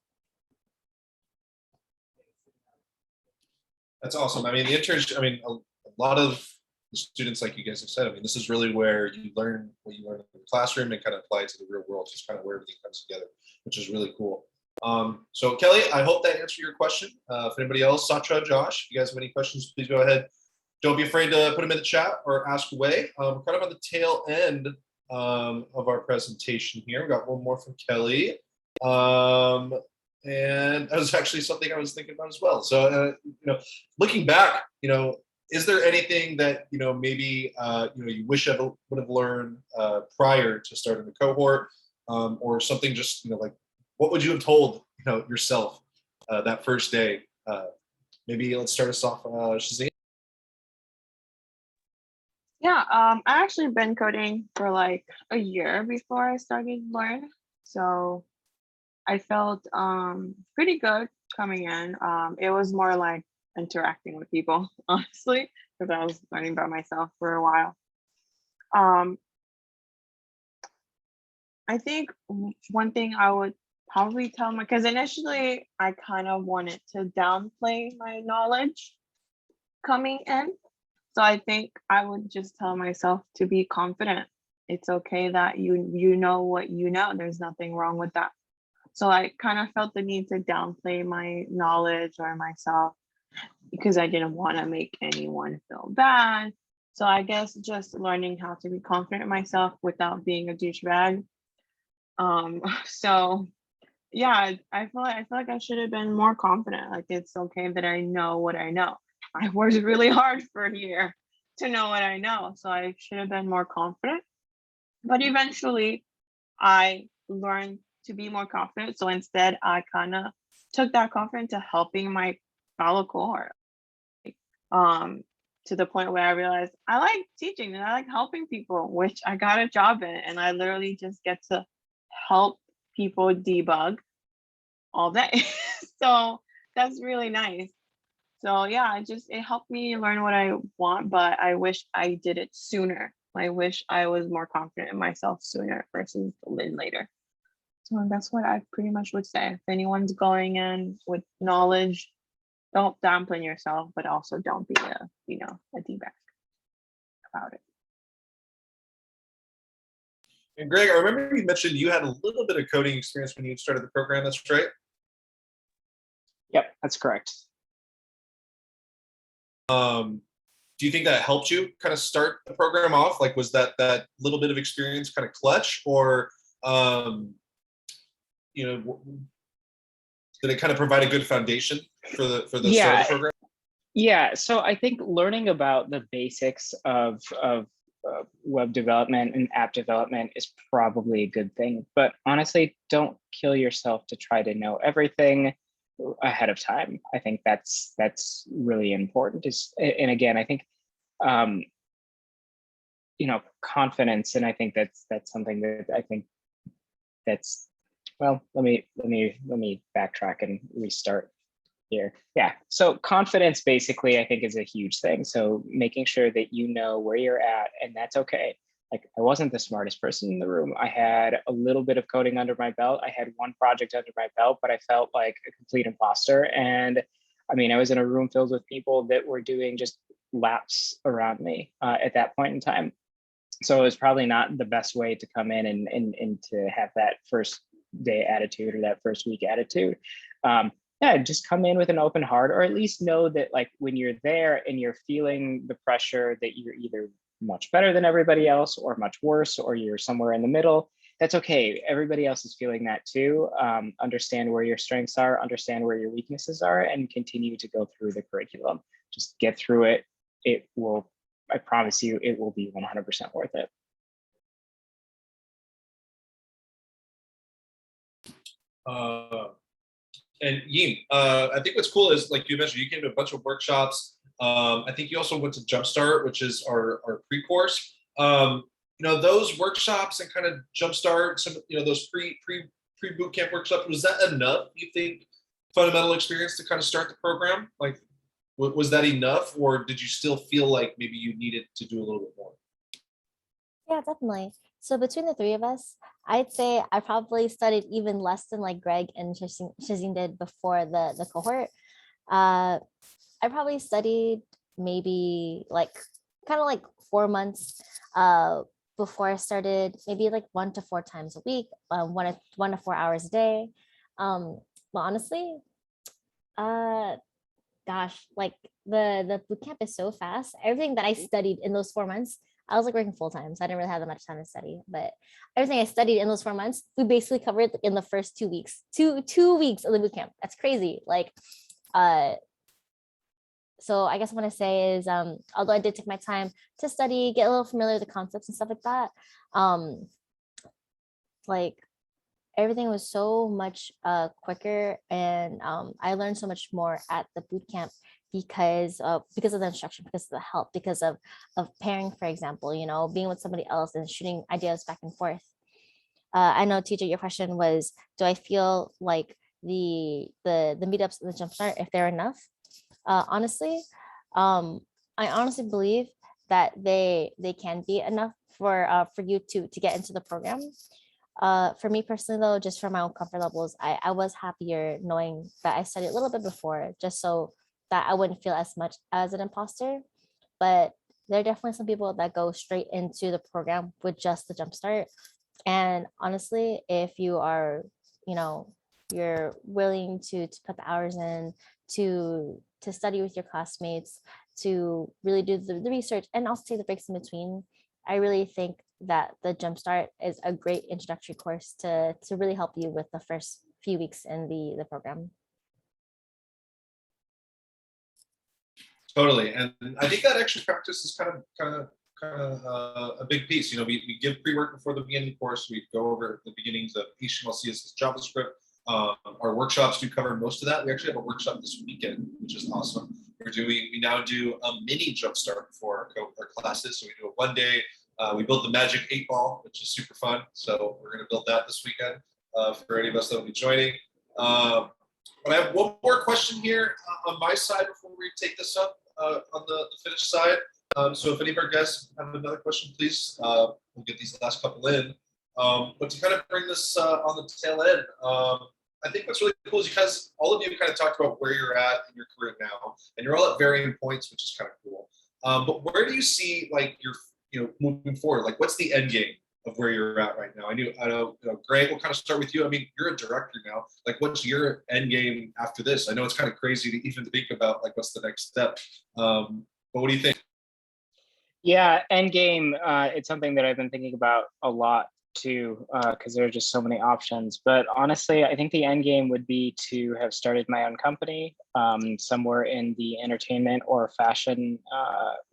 That's awesome. I mean, the internship, I mean, a lot of the students, like you guys have said, I mean, this is really where you learn what you learn in the classroom and kind of apply it to the real world, just kind of where everything comes together, which is really cool. So Kelly, I hope that answered your question. If anybody else, Satra, Josh, if you guys have any questions, please go ahead. Don't be afraid to put them in the chat or ask away. We're kind of on the tail end of our presentation here. We got one more from Kelly. And that was actually something I was thinking about as well. So, you know, looking back, you know, is there anything that, you know, maybe, you know, you wish I would have learned prior to starting the cohort, or something just, you know, like, what would you have told, you know, yourself that first day? Maybe let's start us off, Shazeen. Yeah, I actually been coding for like a year before I started Learn. So I felt pretty good coming in. It was more like interacting with people, honestly, because I was learning by myself for a while. I think one thing I would probably tell my, because initially I kind of wanted to downplay my knowledge coming in. So I think I would just tell myself to be confident. It's okay that you know what you know. There's nothing wrong with that. So I kind of felt the need to downplay my knowledge or myself because I didn't want to make anyone feel bad. So I guess just learning how to be confident in myself without being a douchebag. So yeah, I feel like I should have been more confident. Like it's okay that I know what I know. I worked really hard for a year to know what I know. So I should have been more confident. But eventually I learned to be more confident. So instead I kind of took that confidence to helping my fellow cohort. To the point where I realized I like teaching and I like helping people, which I got a job in, and I literally just get to help people debug all day. So that's really nice. So yeah, it helped me learn what I want, but I wish I did it sooner. I wish I was more confident in myself sooner versus later. So that's what I pretty much would say. If anyone's going in with knowledge, don't dampen yourself, but also don't be a D-bag about it. And Greg, I remember you mentioned you had a little bit of coding experience when you started the program. That's right. Yep, that's correct. Do you think that helped you kind of start the program off? Like, was that little bit of experience kind of clutch, or you know, did it kind of provide a good foundation for the start of the program? Yeah, so I think learning about the basics of web development and app development is probably a good thing. But honestly, don't kill yourself to try to know everything ahead of time. I think that's really important. And again, I think you know, confidence, and I think that's something that I think that's, well, let me backtrack and restart. here. Yeah. So confidence basically, I think, is a huge thing. So making sure that you know where you're at, and that's okay. Like, I wasn't the smartest person in the room. I had a little bit of coding under my belt. I had one project under my belt, but I felt like a complete imposter. And I mean, I was in a room filled with people that were doing just laps around me at that point in time. So it was probably not the best way to come in and to have that first day attitude or that first week attitude. Yeah, just come in with an open heart, or at least know that, like, when you're there and you're feeling the pressure, that you're either much better than everybody else or much worse, or you're somewhere in the middle. That's okay. Everybody else is feeling that too. Understand where your strengths are, understand where your weaknesses are, and continue to go through the curriculum. Just get through it. It will, I promise you, it will be 100% worth it. And Yin, I think what's cool is, like you mentioned, you came to a bunch of workshops. I think you also went to Jumpstart, which is our pre-course. Those workshops and kind of Jumpstart, some, those pre boot camp workshops, was that enough, you think, fundamental experience to kind of start the program? Like, was that enough, or did you still feel like maybe you needed to do a little bit more? Yeah, definitely. So between the three of us, I'd say I probably studied even less than like Greg and Shazine did before the cohort. I probably studied maybe like kind of like 4 months before I started, maybe like 1 to 4 times a week, 1 to 4 hours a day. But honestly, gosh, like the boot camp is so fast. Everything that I studied in those 4 months, I was like working full time, so I didn't really have that much time to study. But everything I studied in those 4 months, we basically covered in the first 2 weeks, two weeks of the boot camp. That's crazy. Like, so I guess what I say is, although I did take my time to study, get a little familiar with the concepts and stuff like that, like everything was so much quicker, and I learned so much more at the boot camp because of the instruction, because of the help, because of pairing, for example, being with somebody else and shooting ideas back and forth. I know, TJ, your question was, do I feel like the meetups in the Jumpstart, if they're enough? Honestly, I honestly believe that they can be enough for you to get into the program. For me personally, though, just for my own comfort levels, I was happier knowing that I studied a little bit before, just so that I wouldn't feel as much as an imposter. But there are definitely some people that go straight into the program with just the Jumpstart. And honestly, if you are, you're willing to put the hours in, to study with your classmates, to really do the research and also take the breaks in between, I really think that the Jumpstart is a great introductory course to really help you with the first few weeks in the program. Totally, and I think that extra practice is kind of a big piece. We give pre-work before the beginning of the course. We go over the beginnings of HTML, CSS, JavaScript. Our workshops do cover most of that. We actually have a workshop this weekend, which is awesome. We now do a mini Jumpstart for our classes. So we do it one day. We built the magic 8-ball, which is super fun. So we're going to build that this weekend for any of us that will be joining. But I have one more question here on my side before we take this up on the finished side. So if any of our guests have another question, please, we'll get these last couple in. But to kind of bring this on the tail end, I think what's really cool is because all of you kind of talked about where you're at in your career now, and you're all at varying points, which is kind of cool. But where do you see, like, your moving forward? Like, what's the end game of where you're at right now? I know, Greg, we'll kind of start with you. I mean, you're a director now. Like, what's your end game after this? I know it's kind of crazy to even think about, like, what's the next step. But what do you think? Yeah, end game. It's something that I've been thinking about a lot too, because there are just so many options. But honestly, I think the end game would be to have started my own company somewhere in the entertainment or fashion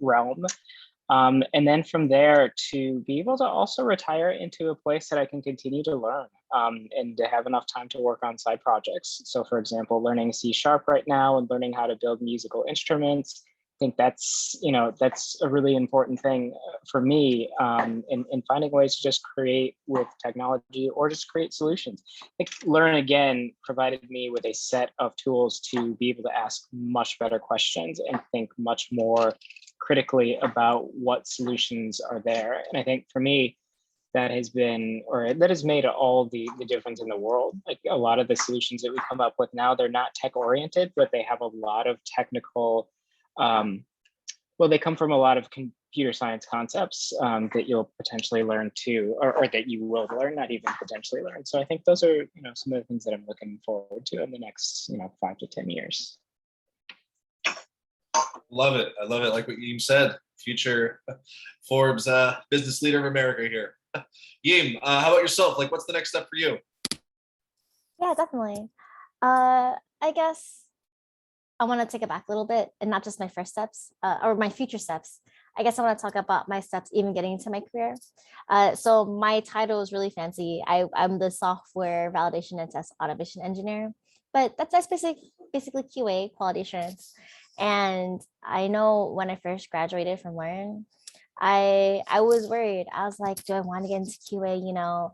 realm. And then from there, to be able to also retire into a place that I can continue to learn and to have enough time to work on side projects. So for example, learning C# right now and learning how to build musical instruments, think that's, that's a really important thing for me, in finding ways to just create with technology or just create solutions. I think Learn Again provided me with a set of tools to be able to ask much better questions and think much more critically about what solutions are there. And I think for me, that has been, or that has made all the difference in the world. Like a lot of the solutions that we come up with now, they're not tech oriented, but they have a lot of technical, well, they come from a lot of computer science concepts that you'll potentially learn too, or that you will learn, not even potentially learn. So I think those are, some of the things that I'm looking forward to in the next, 5 to 10 years. Love it. I love it. Like what you said, future Forbes business leader of America here. Yim, how about yourself? Like, what's the next step for you? Yeah, definitely. I guess I want to take it back a little bit, and not just my first steps or my future steps. I guess I want to talk about my steps even getting into my career. So my title is really fancy. I'm the software validation and test automation engineer, but that's basically QA, quality assurance. And I know when I first graduated from Learn, I was worried. I was like, do I want to get into QA?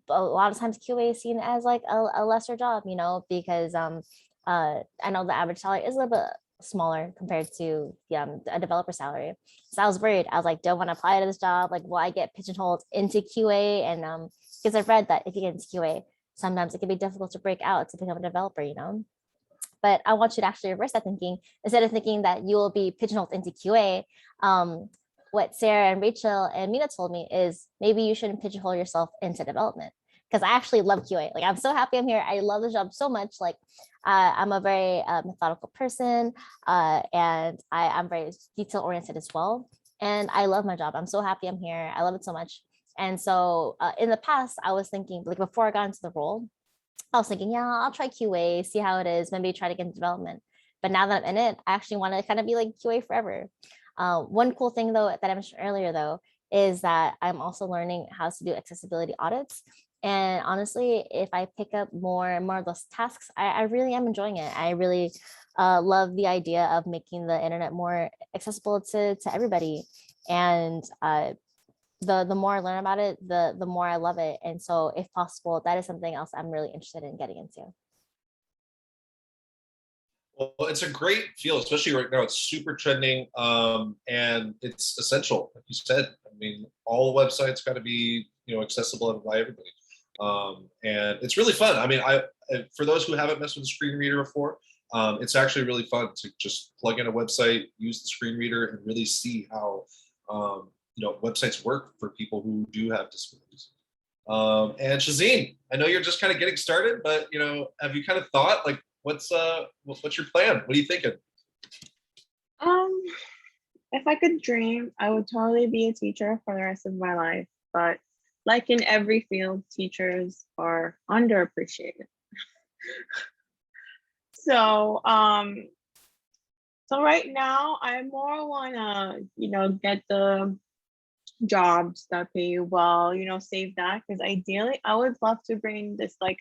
A lot of times QA is seen as like a lesser job, because I know the average salary is a little bit smaller compared to a developer salary. So I was worried. I was like, do I want to apply to this job? Like, will I get pigeonholed into QA? And because I've read that if you get into QA, sometimes it can be difficult to break out to become a developer, But I want you to actually reverse that thinking. Instead of thinking that you will be pigeonholed into QA, what Sarah and Rachel and Mina told me is maybe you shouldn't pigeonhole yourself into development, because I actually love QA. Like, I'm so happy I'm here. I love the job so much. Like, I'm a very methodical person, and I'm very detail oriented as well. And I love my job. I'm so happy I'm here. I love it so much. And so in the past, I was thinking, like, before I got into the role, I was thinking, yeah, I'll try QA, see how it is, maybe try to get into development. But now that I'm in it, I actually want to kind of be like QA forever. One cool thing though that I mentioned earlier though is that I'm also learning how to do accessibility audits. And honestly, if I pick up more and more of those tasks, I really am enjoying it. I really love the idea of making the internet more accessible to everybody. And the more I learn about it, the more I love it. And so if possible, that is something else I'm really interested in getting into. Well, it's a great field, especially right now. It's super trending, and it's essential. Like you said, I mean, all websites got to be, accessible by everybody. And it's really fun. I mean, for those who haven't messed with a screen reader before, it's actually really fun to just plug in a website, use the screen reader, and really see how websites work for people who do have disabilities. And Shazeen, I know you're just kind of getting started, but have you kind of thought, like, what's your plan? What are you thinking? If I could dream, I would totally be a teacher for the rest of my life. But like in every field, teachers are underappreciated. So right now I more wanna, get the jobs that pay you well, save that, because ideally I would love to bring this like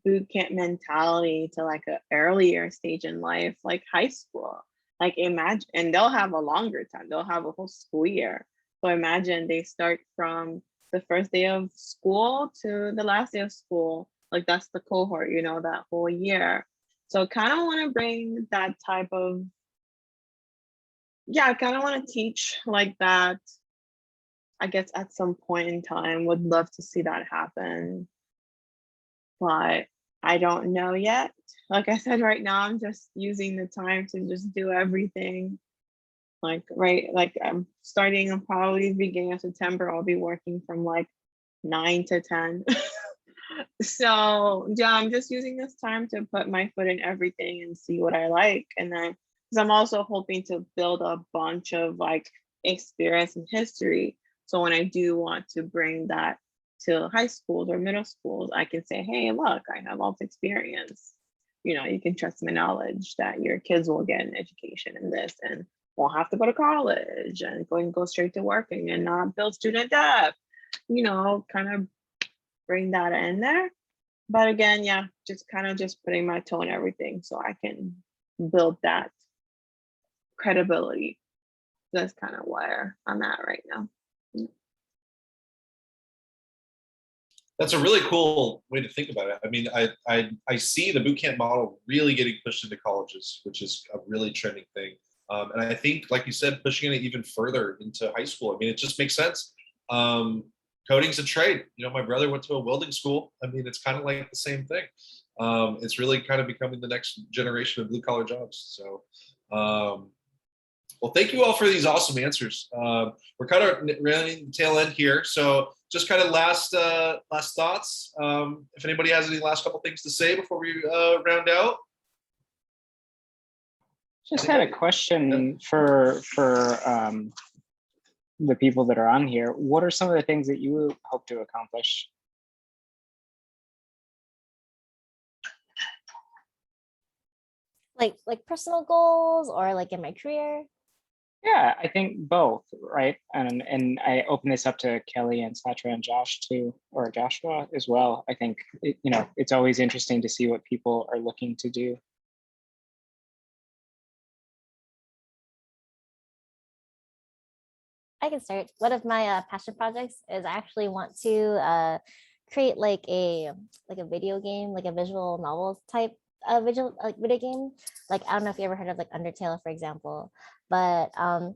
boot camp mentality to like an earlier stage in life, like high school. Like imagine, and they'll have a longer time, they'll have a whole school year. So imagine they start from the first day of school to the last day of school. Like that's the cohort, that whole year. So kind of want to bring that type of, I kind of want to teach like that. I guess at some point in time, would love to see that happen. But I don't know yet. Like I said, right now, I'm just using the time to just do everything. Like I'm starting probably beginning of September, I'll be working from like 9 to 10. So yeah, I'm just using this time to put my foot in everything and see what I like. And then, because I'm also hoping to build a bunch of like experience and history. So when I do want to bring that to high schools or middle schools, I can say, hey, look, I have all this experience. You can trust my knowledge that your kids will get an education in this and won't have to go to college and go straight to working and not build student debt. Kind of bring that in there. But again, just kind of just putting my toe in everything so I can build that. credibility. That's kind of where I'm at right now. That's a really cool way to think about it. I mean, I see the boot camp model really getting pushed into colleges, which is a really trending thing. And I think, like you said, pushing it even further into high school. I mean, it just makes sense. Coding's a trade. You know, my brother went to a welding school. I mean, it's kind of like the same thing. It's really kind of becoming the next generation of blue collar jobs. So, well, thank you all for these awesome answers. We're kind of running the tail end here. So just kind of last thoughts. If anybody has any last couple things to say before we round out. Just had a question for the people that are on here. What are some of the things that you hope to accomplish? Like personal goals or like in my career? Yeah, I think both, right? And I open this up to Kelly and Satra and Josh too, or Joshua as well. I think it's always interesting to see what people are looking to do. I can start. One of my passion projects is I actually want to create like a video game, like a visual novel type video game. Like, I don't know if you ever heard of like Undertale, for example, but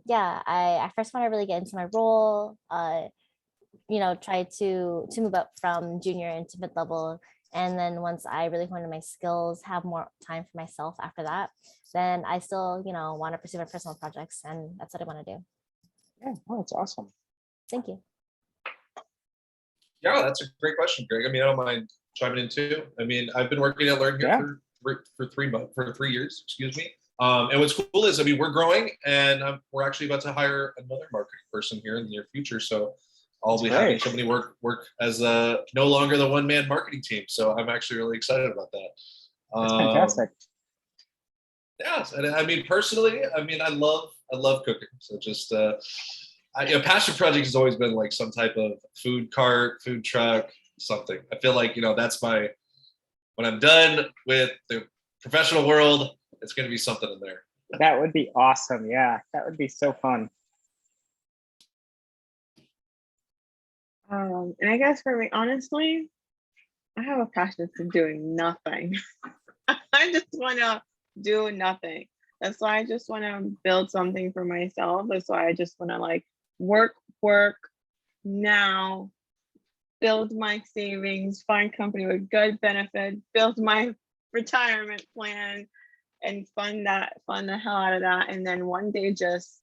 yeah, I first want to really get into my role, try to move up from junior into mid-level, and then once I really hone in my skills, have more time for myself after that, then I still want to pursue my personal projects, and that's what I want to do. Yeah, oh, that's awesome. Thank you. Yeah, that's a great question, Greg. I mean, I don't mind chiming in too. I mean, I've been working at Learn here for 3 years, excuse me. And what's cool is, I mean, we're growing, and we're actually about to hire another marketing person here in the near future. So I'll be having somebody work as no longer the one-man marketing team. So I'm actually really excited about that. That's fantastic. Yeah, and I mean, personally, I mean, I love cooking. So just passion project has always been like some type of food cart, food truck, something. I feel like that's when I'm done with the professional world, it's going to be something in there. That would be awesome. Yeah, that would be so fun. And I guess for me, honestly, I have a passion for doing nothing. I just want to do nothing. That's why I just want to build something for myself. That's why I just want to like work now, build my savings, find company with good benefits, build my retirement plan, and fund the hell out of that. And then one day just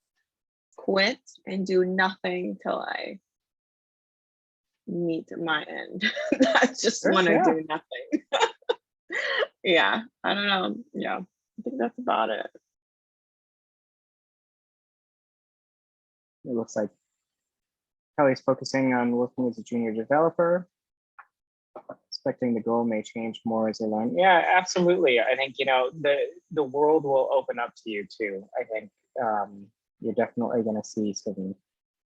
quit and do nothing till I meet my end. I just want to do nothing. Yeah, I don't know. Yeah, I think that's about it. It looks like Kelly's focusing on working as a junior developer. Expecting the goal may change more as they learn. Yeah, absolutely. I think the world will open up to you too. I think you're definitely going to see some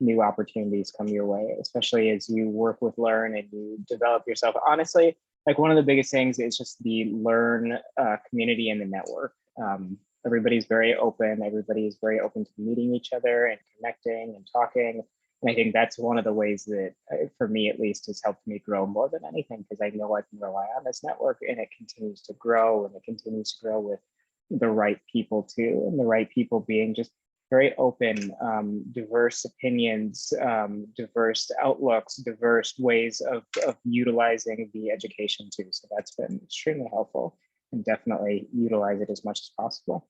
new opportunities come your way, especially as you work with Learn and you develop yourself. Honestly, like one of the biggest things is just the Learn community and the network. Everybody's very open. Everybody is very open to meeting each other and connecting and talking. And I think that's one of the ways that, for me at least, has helped me grow more than anything, because I know I can rely on this network, and it continues to grow, and it continues to grow with the right people too, and the right people being just very open, diverse opinions, diverse outlooks, diverse ways of utilizing the education too. So that's been extremely helpful, and definitely utilize it as much as possible.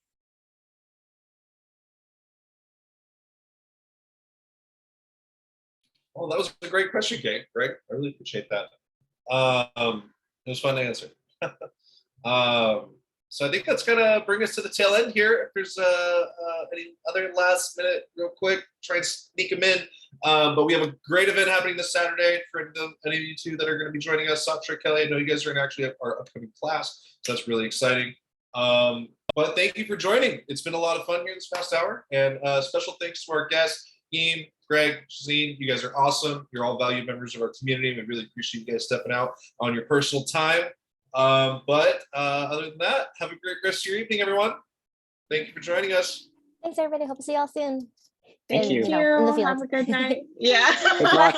Well, that was a great question, Kate. Greg, I really appreciate that. It was fun to answer. So I think that's gonna bring us to the tail end here. If there's any other last minute, real quick, try and sneak them in. But we have a great event happening this Saturday for any of you two that are going to be joining us. Satra, Kelly, I know you guys are going to actually have our upcoming class, so that's really exciting. But thank you for joining. It's been a lot of fun here this past hour, and special thanks to our guests, Eam, Greg, Shazeen. You guys are awesome. You're all valued members of our community. We really appreciate you guys stepping out on your personal time. But other than that, have a great rest of your evening, everyone. Thank you for joining us. Thanks, everybody. Hope to see y'all soon. Thank in, you. in the Have field. a good night. Yeah. Good luck.